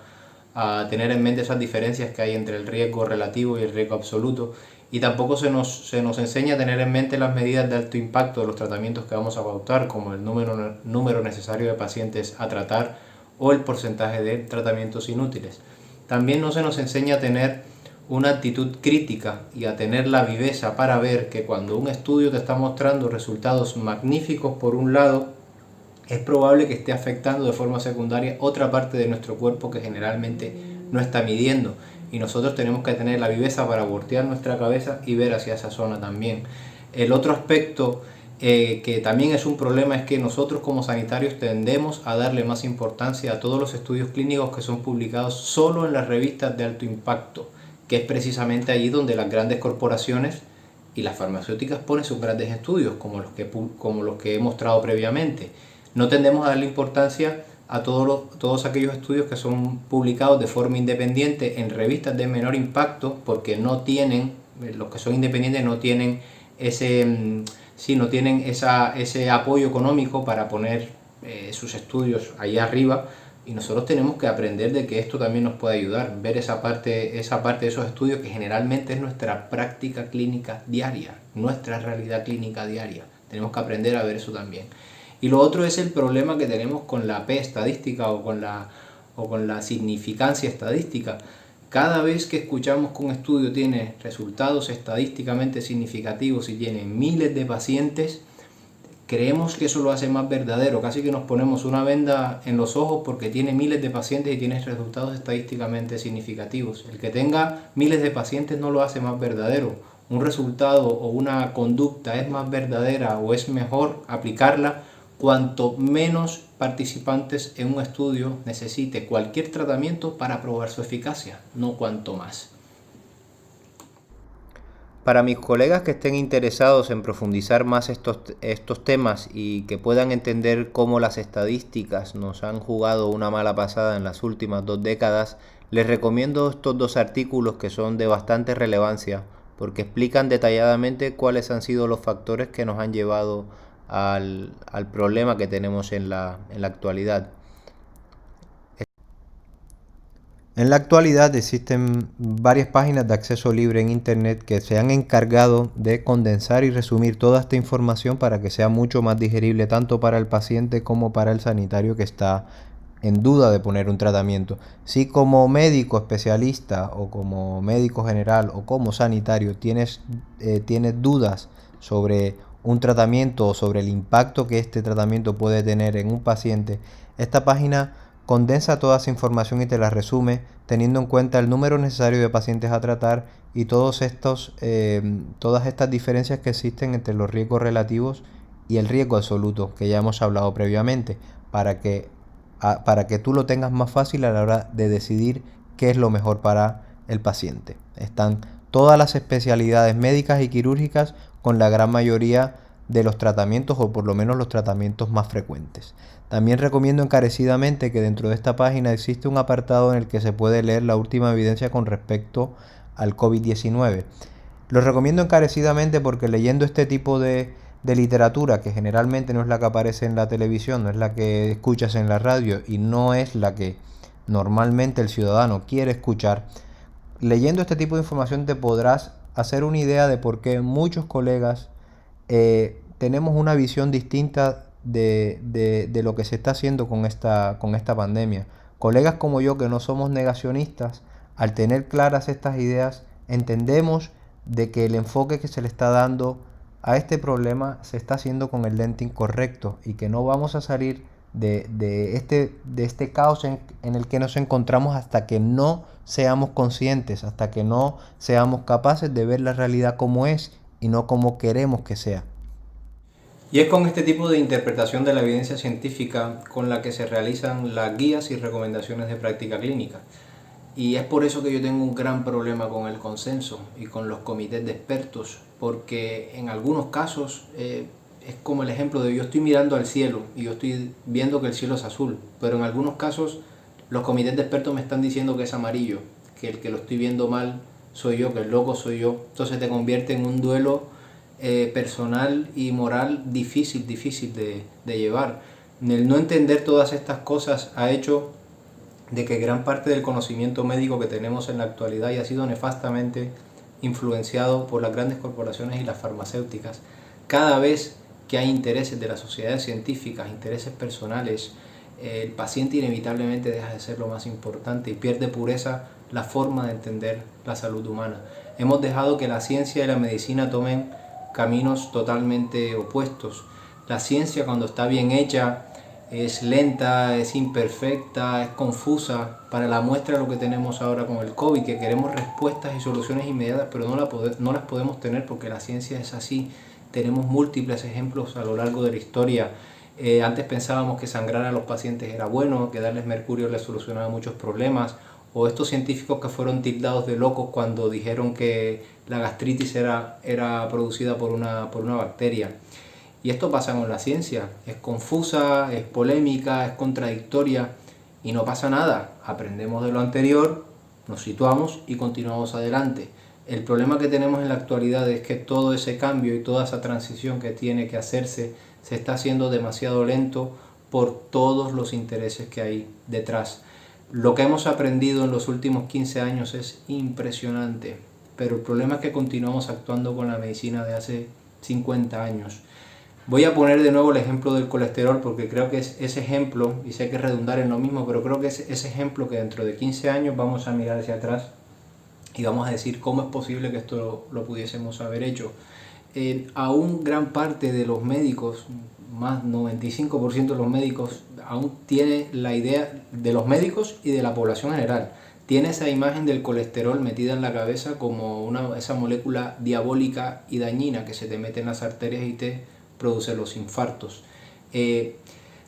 a tener en mente esas diferencias que hay entre el riesgo relativo y el riesgo absoluto, y tampoco se nos enseña a tener en mente las medidas de alto impacto de los tratamientos que vamos a pautar, como el número necesario de pacientes a tratar o el porcentaje de tratamientos inútiles. También no se nos enseña a tener una actitud crítica y a tener la viveza para ver que cuando un estudio te está mostrando resultados magníficos por un lado, es probable que esté afectando de forma secundaria otra parte de nuestro cuerpo que generalmente no está midiendo, y nosotros tenemos que tener la viveza para voltear nuestra cabeza y ver hacia esa zona también. El otro aspecto que también es un problema es que nosotros como sanitarios tendemos a darle más importancia a todos los estudios clínicos que son publicados solo en las revistas de alto impacto, que es precisamente allí donde las grandes corporaciones y las farmacéuticas ponen sus grandes estudios, como los que he mostrado previamente. No tendemos a darle importancia a todos aquellos estudios que son publicados de forma independiente en revistas de menor impacto, porque no tienen, los que son independientes no tienen ese apoyo económico para poner sus estudios ahí arriba, y nosotros tenemos que aprender de que esto también nos puede ayudar, ver esa parte de esos estudios que generalmente es nuestra práctica clínica diaria, nuestra realidad clínica diaria. Tenemos que aprender a ver eso también. Y lo otro es el problema que tenemos con la P estadística o con la significancia estadística. Cada vez que escuchamos que un estudio tiene resultados estadísticamente significativos y tiene miles de pacientes, creemos que eso lo hace más verdadero. Casi que nos ponemos una venda en los ojos porque tiene miles de pacientes y tiene resultados estadísticamente significativos. El que tenga miles de pacientes no lo hace más verdadero. Un resultado o una conducta es más verdadera o es mejor aplicarla cuanto menos participantes en un estudio necesite cualquier tratamiento para probar su eficacia, no cuanto más. Para mis colegas que estén interesados en profundizar más estos temas y que puedan entender cómo las estadísticas nos han jugado una mala pasada en las últimas 2 décadas, les recomiendo estos 2 artículos que son de bastante relevancia, porque explican detalladamente cuáles han sido los factores que nos han llevado al problema que tenemos en la actualidad. En la actualidad existen varias páginas de acceso libre en Internet que se han encargado de condensar y resumir toda esta información para que sea mucho más digerible tanto para el paciente como para el sanitario que está en duda de poner un tratamiento. Si como médico especialista o como médico general o como sanitario tienes dudas sobre un tratamiento o sobre el impacto que este tratamiento puede tener en un paciente, esta página condensa toda esa información y te la resume teniendo en cuenta el número necesario de pacientes a tratar y todas estas diferencias que existen entre los riesgos relativos y el riesgo absoluto que ya hemos hablado previamente para que tú lo tengas más fácil a la hora de decidir qué es lo mejor para el paciente. Están todas las especialidades médicas y quirúrgicas con la gran mayoría de los tratamientos o por lo menos los tratamientos más frecuentes. También recomiendo encarecidamente que dentro de esta página existe un apartado en el que se puede leer la última evidencia con respecto al COVID-19. Lo recomiendo encarecidamente porque leyendo este tipo de literatura, que generalmente no es la que aparece en la televisión, no es la que escuchas en la radio y no es la que normalmente el ciudadano quiere escuchar, leyendo este tipo de información te podrás hacer una idea de por qué muchos colegas tenemos una visión distinta de lo que se está haciendo con esta pandemia. Colegas como yo que no somos negacionistas, al tener claras estas ideas, entendemos de que el enfoque que se le está dando a este problema se está haciendo con el lente incorrecto y que no vamos a salir de este caos en el que nos encontramos hasta que no seamos conscientes, hasta que no seamos capaces de ver la realidad como es y no como queremos que sea. Y es con este tipo de interpretación de la evidencia científica con la que se realizan las guías y recomendaciones de práctica clínica. Y es por eso que yo tengo un gran problema con el consenso y con los comités de expertos, porque en algunos casos es como el ejemplo de yo estoy mirando al cielo y yo estoy viendo que el cielo es azul, pero en algunos casos los comités de expertos me están diciendo que es amarillo, que el que lo estoy viendo mal soy yo, que el loco soy yo. Entonces te convierte en un duelo personal y moral difícil de llevar. El no entender todas estas cosas ha hecho de que gran parte del conocimiento médico que tenemos en la actualidad haya sido nefastamente influenciado por las grandes corporaciones y las farmacéuticas. Cada vez que hay intereses de las sociedades científicas, intereses personales, el paciente inevitablemente deja de ser lo más importante y pierde pureza la forma de entender la salud humana. Hemos dejado que la ciencia y la medicina tomen caminos totalmente opuestos. La ciencia, cuando está bien hecha, es lenta, es imperfecta, es confusa. Para la muestra de lo que tenemos ahora con el COVID, que queremos respuestas y soluciones inmediatas, pero no las podemos tener porque la ciencia es así. Tenemos múltiples ejemplos a lo largo de la historia. Antes pensábamos que sangrar a los pacientes era bueno, que darles mercurio les solucionaba muchos problemas, o estos científicos que fueron tildados de locos cuando dijeron que la gastritis era producida por una bacteria. Y esto pasa con la ciencia, es confusa, es polémica, es contradictoria y no pasa nada. Aprendemos de lo anterior, nos situamos y continuamos adelante. El problema que tenemos en la actualidad es que todo ese cambio y toda esa transición que tiene que hacerse se está haciendo demasiado lento por todos los intereses que hay detrás. Lo que hemos aprendido en los últimos 15 años es impresionante, pero el problema es que continuamos actuando con la medicina de hace 50 años. Voy a poner de nuevo el ejemplo del colesterol porque creo que es ese ejemplo, y sé que es redundar en lo mismo, pero creo que es ese ejemplo que dentro de 15 años vamos a mirar hacia atrás y vamos a decir cómo es posible que esto lo pudiésemos haber hecho. Aún gran parte de los médicos, más 95% de los médicos, aún tiene la idea de los médicos y de la población general. Tiene esa imagen del colesterol metida en la cabeza como esa molécula diabólica y dañina que se te mete en las arterias y te produce los infartos.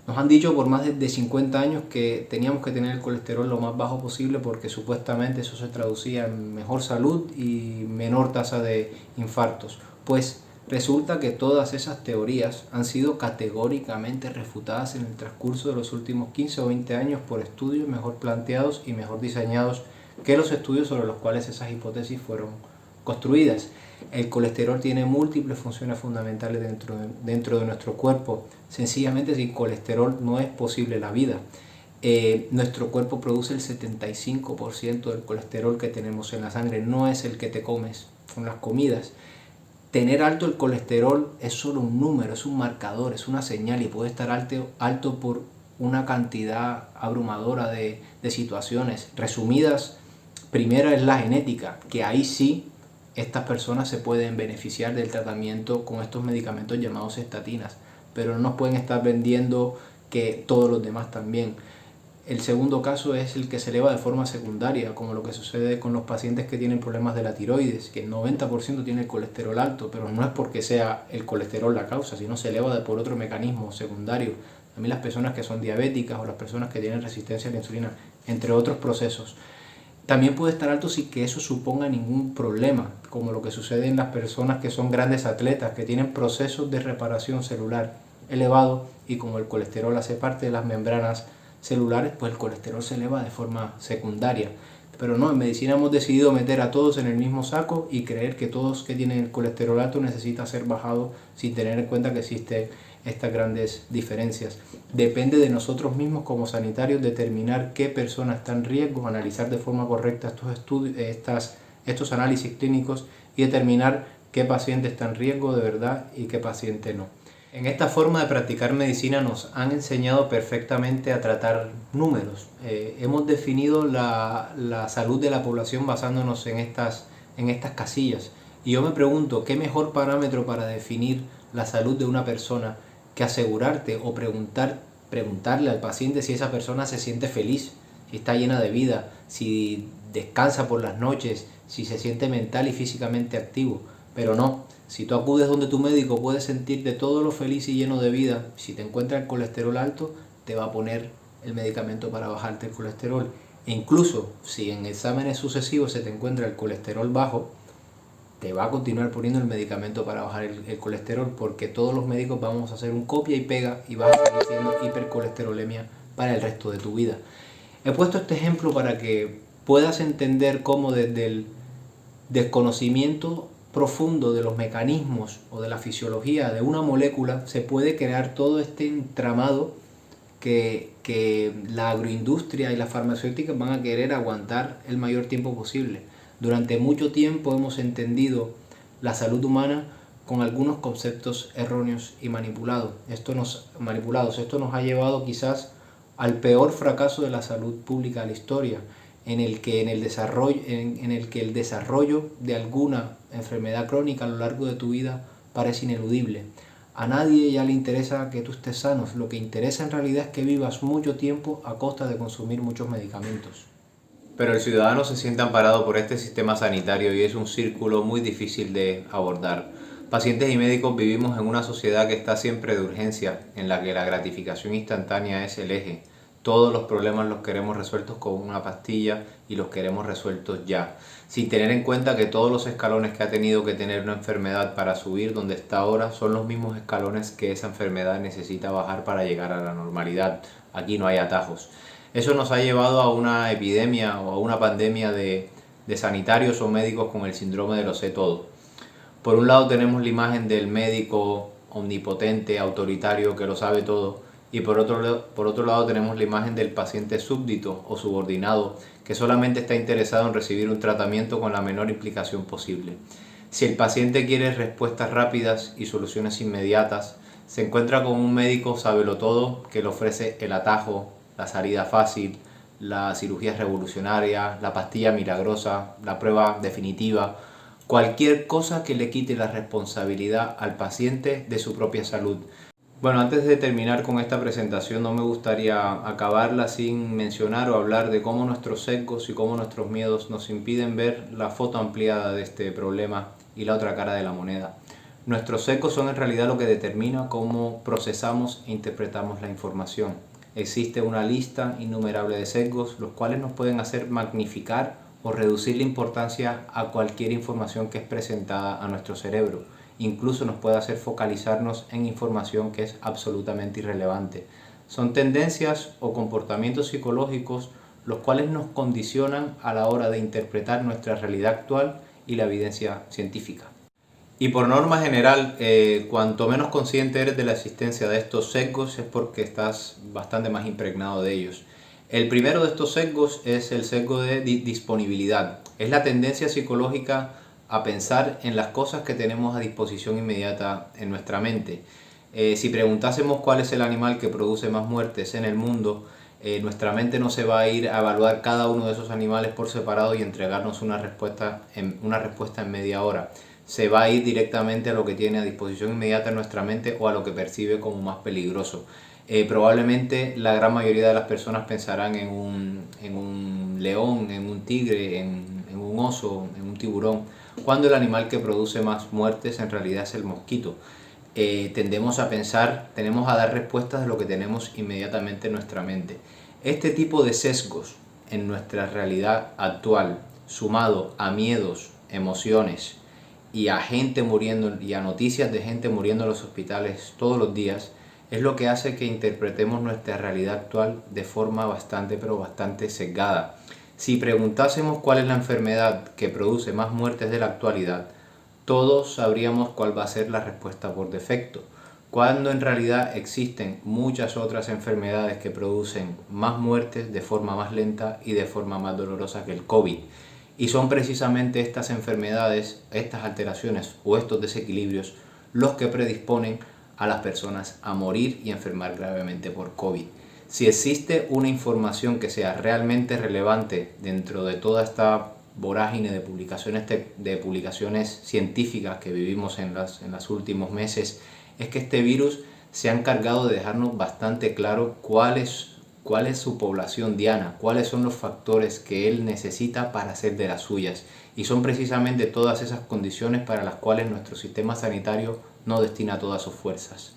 Nos han dicho por más de 50 años que teníamos que tener el colesterol lo más bajo posible porque supuestamente eso se traducía en mejor salud y menor tasa de infartos. Pues resulta que todas esas teorías han sido categóricamente refutadas en el transcurso de los últimos 15 o 20 años por estudios mejor planteados y mejor diseñados que los estudios sobre los cuales esas hipótesis fueron construidas. El colesterol tiene múltiples funciones fundamentales dentro de nuestro cuerpo. Sencillamente sin colesterol no es posible la vida. Nuestro cuerpo produce el 75% del colesterol que tenemos en la sangre, no es el que te comes con las comidas. Tener alto el colesterol es solo un número, es un marcador, es una señal y puede estar alto por una cantidad abrumadora de situaciones. Resumidas, primera es la genética, que ahí sí estas personas se pueden beneficiar del tratamiento con estos medicamentos llamados estatinas, pero no nos pueden estar vendiendo que todos los demás también. El segundo caso es el que se eleva de forma secundaria, como lo que sucede con los pacientes que tienen problemas de la tiroides, que el 90% tiene el colesterol alto, pero no es porque sea el colesterol la causa, sino se eleva por otro mecanismo secundario. También las personas que son diabéticas o las personas que tienen resistencia a la insulina, entre otros procesos. También puede estar alto sin que eso suponga ningún problema, como lo que sucede en las personas que son grandes atletas, que tienen procesos de reparación celular elevado y como el colesterol hace parte de las membranas celulares, pues el colesterol se eleva de forma secundaria. Pero no, en medicina hemos decidido meter a todos en el mismo saco y creer que todos que tienen el colesterol alto necesita ser bajado sin tener en cuenta que existen estas grandes diferencias. Depende de nosotros mismos como sanitarios determinar qué persona está en riesgo, analizar de forma correcta estos análisis clínicos y determinar qué paciente está en riesgo de verdad y qué paciente no. En esta forma de practicar medicina nos han enseñado perfectamente a tratar números. Hemos definido la salud de la población basándonos en estas casillas. Y yo me pregunto, ¿qué mejor parámetro para definir la salud de una persona que asegurarte o preguntar preguntarle al paciente si esa persona se siente feliz, si está llena de vida, si descansa por las noches, si se siente mental y físicamente activo. Pero no, si tú acudes donde tu médico puedes sentirte todo lo feliz y lleno de vida. Si te encuentra el colesterol alto, te va a poner el medicamento para bajarte el colesterol. E incluso si en exámenes sucesivos se te encuentra el colesterol bajo, te va a continuar poniendo el medicamento para bajar el colesterol, porque todos los médicos vamos a hacer un copia y pega y vas a seguir siendo hipercolesterolemia para el resto de tu vida. He puesto este ejemplo para que puedas entender cómo desde el desconocimiento profundo de los mecanismos o de la fisiología de una molécula se puede crear todo este entramado que la agroindustria y las farmacéuticas van a querer aguantar el mayor tiempo posible. Durante mucho tiempo hemos entendido la salud humana con algunos conceptos erróneos y manipulados. Esto nos ha llevado quizás al peor fracaso de la salud pública de la historia, en el que el desarrollo de alguna enfermedad crónica a lo largo de tu vida parece ineludible. A nadie ya le interesa que tú estés sano, lo que interesa en realidad es que vivas mucho tiempo a costa de consumir muchos medicamentos. Pero el ciudadano se siente amparado por este sistema sanitario y es un círculo muy difícil de abordar. Pacientes y médicos vivimos en una sociedad que está siempre de urgencia, en la que la gratificación instantánea es el eje. Todos los problemas los queremos resueltos con una pastilla y los queremos resueltos ya, sin tener en cuenta que todos los escalones que ha tenido que tener una enfermedad para subir donde está ahora son los mismos escalones que esa enfermedad necesita bajar para llegar a la normalidad. Aquí no hay atajos. Eso nos ha llevado a una epidemia o a una pandemia de sanitarios o médicos con el síndrome de lo sé todo. Por un lado tenemos la imagen del médico omnipotente, autoritario, que lo sabe todo, y por otro lado tenemos la imagen del paciente súbdito o subordinado, que solamente está interesado en recibir un tratamiento con la menor implicación posible. Si el paciente quiere respuestas rápidas y soluciones inmediatas, se encuentra con un médico sabelotodo que le ofrece el atajo, la salida fácil, la cirugía revolucionaria, la pastilla milagrosa, la prueba definitiva, cualquier cosa que le quite la responsabilidad al paciente de su propia salud. Bueno, antes de terminar con esta presentación, no me gustaría acabarla sin mencionar o hablar de cómo nuestros sesgos y cómo nuestros miedos nos impiden ver la foto ampliada de este problema y la otra cara de la moneda. Nuestros sesgos son en realidad lo que determina cómo procesamos e interpretamos la información. Existe una lista innumerable de sesgos, los cuales nos pueden hacer magnificar o reducir la importancia a cualquier información que es presentada a nuestro cerebro. Incluso nos puede hacer focalizarnos en información que es absolutamente irrelevante. Son tendencias o comportamientos psicológicos los cuales nos condicionan a la hora de interpretar nuestra realidad actual y la evidencia científica. Y por norma general, cuanto menos consciente eres de la existencia de estos sesgos es porque estás bastante más impregnado de ellos. El primero de estos sesgos es el sesgo de disponibilidad. Es la tendencia psicológica a pensar en las cosas que tenemos a disposición inmediata en nuestra mente. Si preguntásemos cuál es el animal que produce más muertes en el mundo, nuestra mente no se va a ir a evaluar cada uno de esos animales por separado y entregarnos una respuesta en media hora. Se va a ir directamente a lo que tiene a disposición inmediata en nuestra mente o a lo que percibe como más peligroso. Probablemente la gran mayoría de las personas pensarán en un león, en un tigre, en un oso, en un tiburón, cuando el animal que produce más muertes en realidad es el mosquito. Tenemos a dar respuestas de lo que tenemos inmediatamente en nuestra mente. Este tipo de sesgos en nuestra realidad actual, sumado a miedos, emociones y a gente muriendo y a noticias de gente muriendo en los hospitales todos los días, es lo que hace que interpretemos nuestra realidad actual de forma bastante sesgada. Si preguntásemos cuál es la enfermedad que produce más muertes de la actualidad, todos sabríamos cuál va a ser la respuesta por defecto, cuando en realidad existen muchas otras enfermedades que producen más muertes de forma más lenta y de forma más dolorosa que el COVID. Y son precisamente estas enfermedades, estas alteraciones o estos desequilibrios los que predisponen a las personas a morir y enfermar gravemente por COVID. Si existe una información que sea realmente relevante dentro de toda esta vorágine de publicaciones científicas que vivimos en los últimos meses, es que este virus se han encargado de dejarnos bastante claro cuál es su población diana, cuáles son los factores que él necesita para hacer de las suyas. Y son precisamente todas esas condiciones para las cuales nuestro sistema sanitario no destina todas sus fuerzas.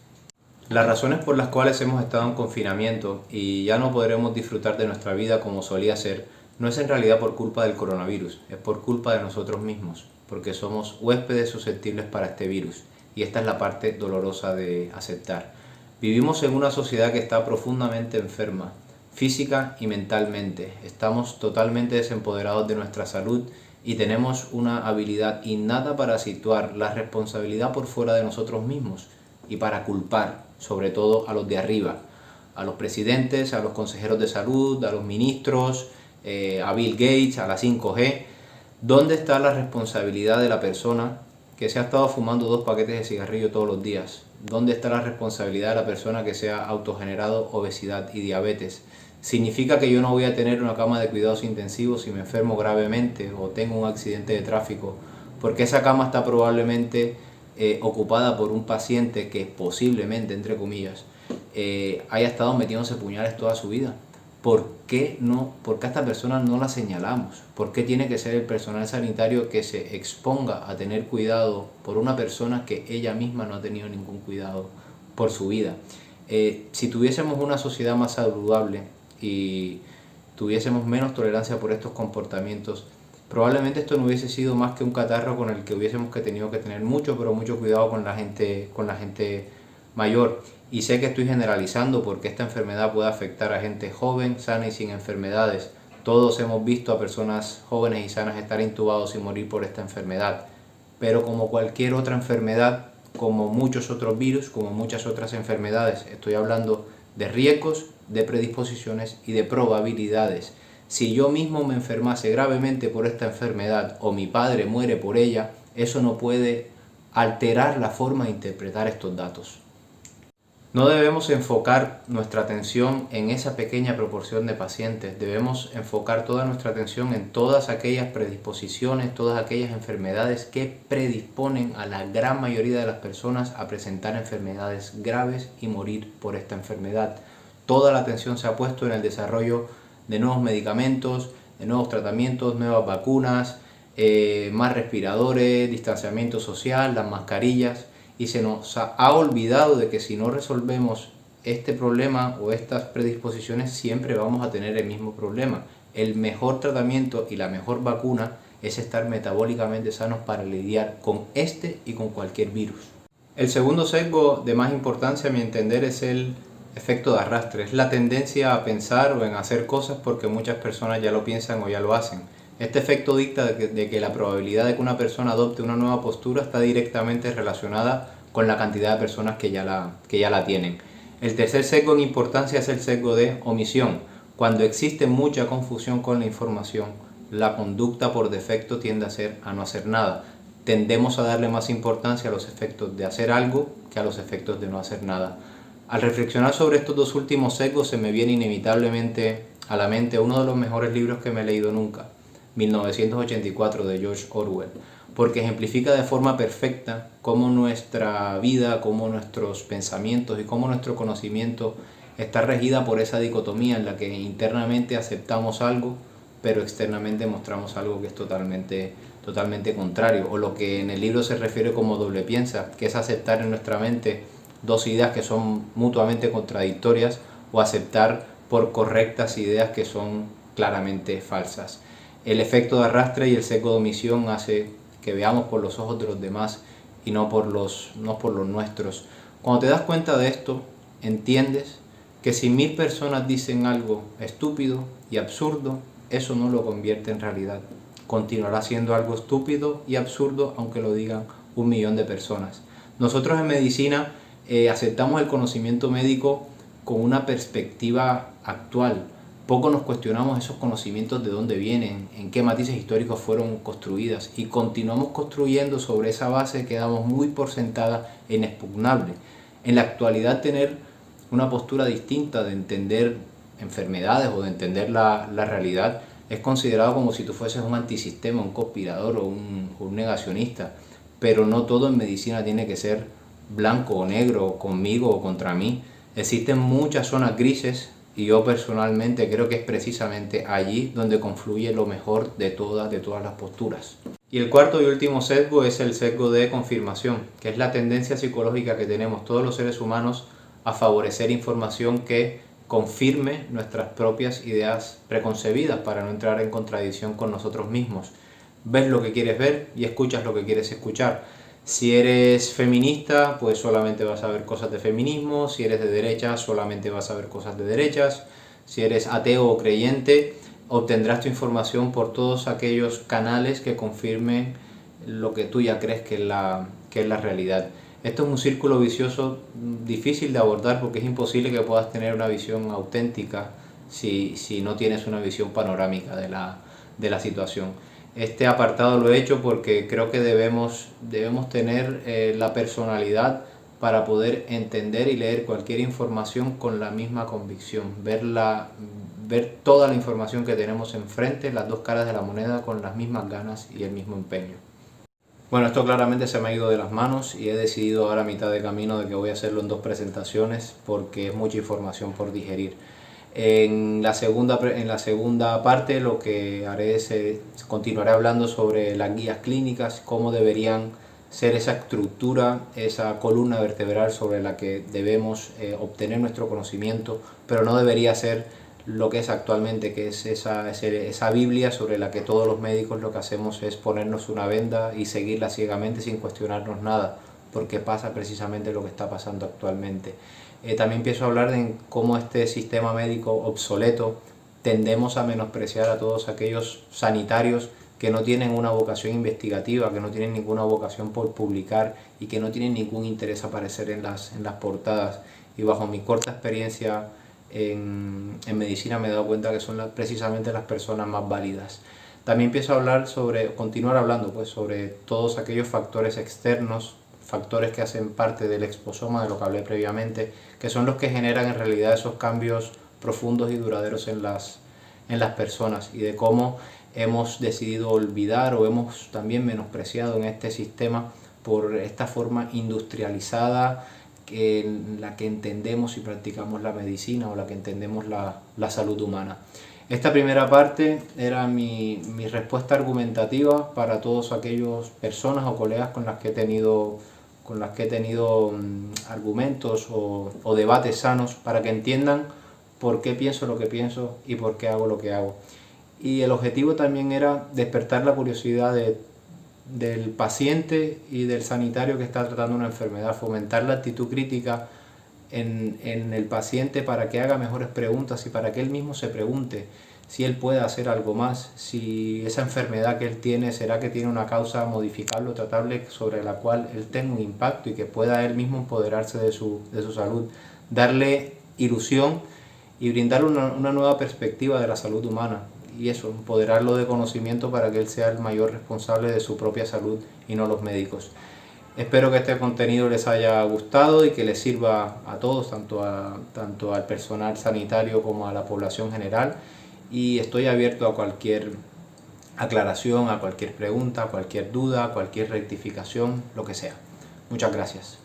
Las razones por las cuales hemos estado en confinamiento y ya no podremos disfrutar de nuestra vida como solía ser, no es en realidad por culpa del coronavirus, es por culpa de nosotros mismos, porque somos huéspedes susceptibles para este virus, y esta es la parte dolorosa de aceptar. Vivimos en una sociedad que está profundamente enferma, física y mentalmente. Estamos totalmente desempoderados de nuestra salud y tenemos una habilidad innata para situar la responsabilidad por fuera de nosotros mismos y para culpar, sobre todo, a los de arriba, a los presidentes, a los consejeros de salud, a los ministros, a Bill Gates, a la 5G. ¿Dónde está la responsabilidad de la persona que se ha estado fumando 2 paquetes de cigarrillo todos los días? ¿Dónde está la responsabilidad de la persona que se ha autogenerado obesidad y diabetes? ¿Significa que yo no voy a tener una cama de cuidados intensivos si me enfermo gravemente o tengo un accidente de tráfico? Porque esa cama está probablemente ocupada por un paciente que posiblemente, entre comillas, haya estado metiéndose puñales toda su vida. ¿Por qué a esta persona no la señalamos? ¿Por qué tiene que ser el personal sanitario que se exponga a tener cuidado por una persona que ella misma no ha tenido ningún cuidado por su vida? Si tuviésemos una sociedad más saludable y tuviésemos menos tolerancia por estos comportamientos, probablemente esto no hubiese sido más que un catarro con el que hubiésemos tenido que tener mucho cuidado con la gente mayor. Y sé que estoy generalizando porque esta enfermedad puede afectar a gente joven, sana y sin enfermedades. Todos hemos visto a personas jóvenes y sanas estar intubados y morir por esta enfermedad. Pero como cualquier otra enfermedad, como muchos otros virus, como muchas otras enfermedades, estoy hablando de riesgos, de predisposiciones y de probabilidades. Si yo mismo me enfermase gravemente por esta enfermedad o mi padre muere por ella, eso no puede alterar la forma de interpretar estos datos. No debemos enfocar nuestra atención en esa pequeña proporción de pacientes, debemos enfocar toda nuestra atención en todas aquellas predisposiciones, todas aquellas enfermedades que predisponen a la gran mayoría de las personas a presentar enfermedades graves y morir por esta enfermedad. Toda la atención se ha puesto en el desarrollo de nuevos medicamentos, de nuevos tratamientos, nuevas vacunas, más respiradores, distanciamiento social, las mascarillas. Y se nos ha olvidado de que si no resolvemos este problema o estas predisposiciones, siempre vamos a tener el mismo problema. El mejor tratamiento y la mejor vacuna es estar metabólicamente sanos para lidiar con este y con cualquier virus. El segundo sesgo de más importancia, a mi entender, es el efecto de arrastre. Es la tendencia a pensar o en hacer cosas porque muchas personas ya lo piensan o ya lo hacen. Este efecto dicta de que la probabilidad de que una persona adopte una nueva postura está directamente relacionada con la cantidad de personas que ya la tienen. El tercer sesgo en importancia es el sesgo de omisión. Cuando existe mucha confusión con la información, la conducta por defecto tiende a no hacer nada. Tendemos a darle más importancia a los efectos de hacer algo que a los efectos de no hacer nada. Al reflexionar sobre estos 2 últimos sesgos se me viene inevitablemente a la mente uno de los mejores libros que me he leído nunca, 1984 de George Orwell, porque ejemplifica de forma perfecta cómo nuestra vida, cómo nuestros pensamientos y cómo nuestro conocimiento está regida por esa dicotomía en la que internamente aceptamos algo, pero externamente mostramos algo que es totalmente contrario, o lo que en el libro se refiere como doble piensa, que es aceptar en nuestra mente 2 ideas que son mutuamente contradictorias o aceptar por correctas ideas que son claramente falsas. El efecto de arrastre y el sesgo de omisión hace que veamos por los ojos de los demás y no por los nuestros. Cuando te das cuenta de esto, entiendes que si 1000 personas dicen algo estúpido y absurdo, eso no lo convierte en realidad. Continuará siendo algo estúpido y absurdo aunque lo digan 1.000.000 de personas. Nosotros en medicina aceptamos el conocimiento médico con una perspectiva actual. Poco nos cuestionamos esos conocimientos de dónde vienen, en qué matices históricos fueron construidas y continuamos construyendo sobre esa base que damos muy por sentada e inexpugnable. En la actualidad tener una postura distinta de entender enfermedades o de entender la realidad es considerado como si tú fueses un antisistema, un conspirador o un negacionista, pero no todo en medicina tiene que ser blanco o negro, conmigo o contra mí. Existen muchas zonas grises y yo personalmente creo que es precisamente allí donde confluye lo mejor de todas las posturas. Y el cuarto y último sesgo es el sesgo de confirmación, que es la tendencia psicológica que tenemos todos los seres humanos a favorecer información que confirme nuestras propias ideas preconcebidas para no entrar en contradicción con nosotros mismos. Ves lo que quieres ver y escuchas lo que quieres escuchar. Si eres feminista, pues solamente vas a ver cosas de feminismo. Si eres de derecha, solamente vas a ver cosas de derechas. Si eres ateo o creyente, obtendrás tu información por todos aquellos canales que confirmen lo que tú ya crees que es la realidad. Esto es un círculo vicioso difícil de abordar porque es imposible que puedas tener una visión auténtica si no tienes una visión panorámica de la situación. Este apartado lo he hecho porque creo que debemos tener la personalidad para poder entender y leer cualquier información con la misma convicción, ver toda la información que tenemos enfrente, las dos caras de la moneda, con las mismas ganas y el mismo empeño. Bueno, esto claramente se me ha ido de las manos y he decidido ahora a mitad de camino de que voy a hacerlo en 2 presentaciones porque es mucha información por digerir. En la segunda parte lo que haré es continuaré hablando sobre las guías clínicas, cómo deberían ser esa estructura, esa columna vertebral sobre la que debemos obtener nuestro conocimiento, pero no debería ser lo que es actualmente, que es esa Biblia sobre la que todos los médicos lo que hacemos es ponernos una venda y seguirla ciegamente sin cuestionarnos nada, porque pasa precisamente lo que está pasando actualmente. También empiezo a hablar de cómo este sistema médico obsoleto tendemos a menospreciar a todos aquellos sanitarios que no tienen una vocación investigativa, que no tienen ninguna vocación por publicar y que no tienen ningún interés a aparecer en las portadas. Y bajo mi corta experiencia en medicina me he dado cuenta que son precisamente las personas más válidas. También empiezo a hablar continuar hablando sobre todos aquellos factores externos, factores que hacen parte del exposoma, de lo que hablé previamente, que son los que generan en realidad esos cambios profundos y duraderos en las personas, y de cómo hemos decidido olvidar o hemos también menospreciado en este sistema por esta forma industrializada en la que entendemos y practicamos la medicina o la que entendemos la salud humana. Esta primera parte era mi respuesta argumentativa para todos aquellos personas o colegas con las que he tenido argumentos o debates sanos para que entiendan por qué pienso lo que pienso y por qué hago lo que hago. Y el objetivo también era despertar la curiosidad del paciente y del sanitario que está tratando una enfermedad, fomentar la actitud crítica en el paciente para que haga mejores preguntas y para que él mismo se pregunte si él puede hacer algo más, si esa enfermedad que él tiene, será que tiene una causa modificable o tratable sobre la cual él tenga un impacto y que pueda él mismo empoderarse de su salud, darle ilusión y brindarle una nueva perspectiva de la salud humana, y eso, empoderarlo de conocimiento para que él sea el mayor responsable de su propia salud y no los médicos. Espero que este contenido les haya gustado y que les sirva a todos, tanto al personal sanitario como a la población general, y estoy abierto a cualquier aclaración, a cualquier pregunta, a cualquier duda, a cualquier rectificación, lo que sea. Muchas gracias.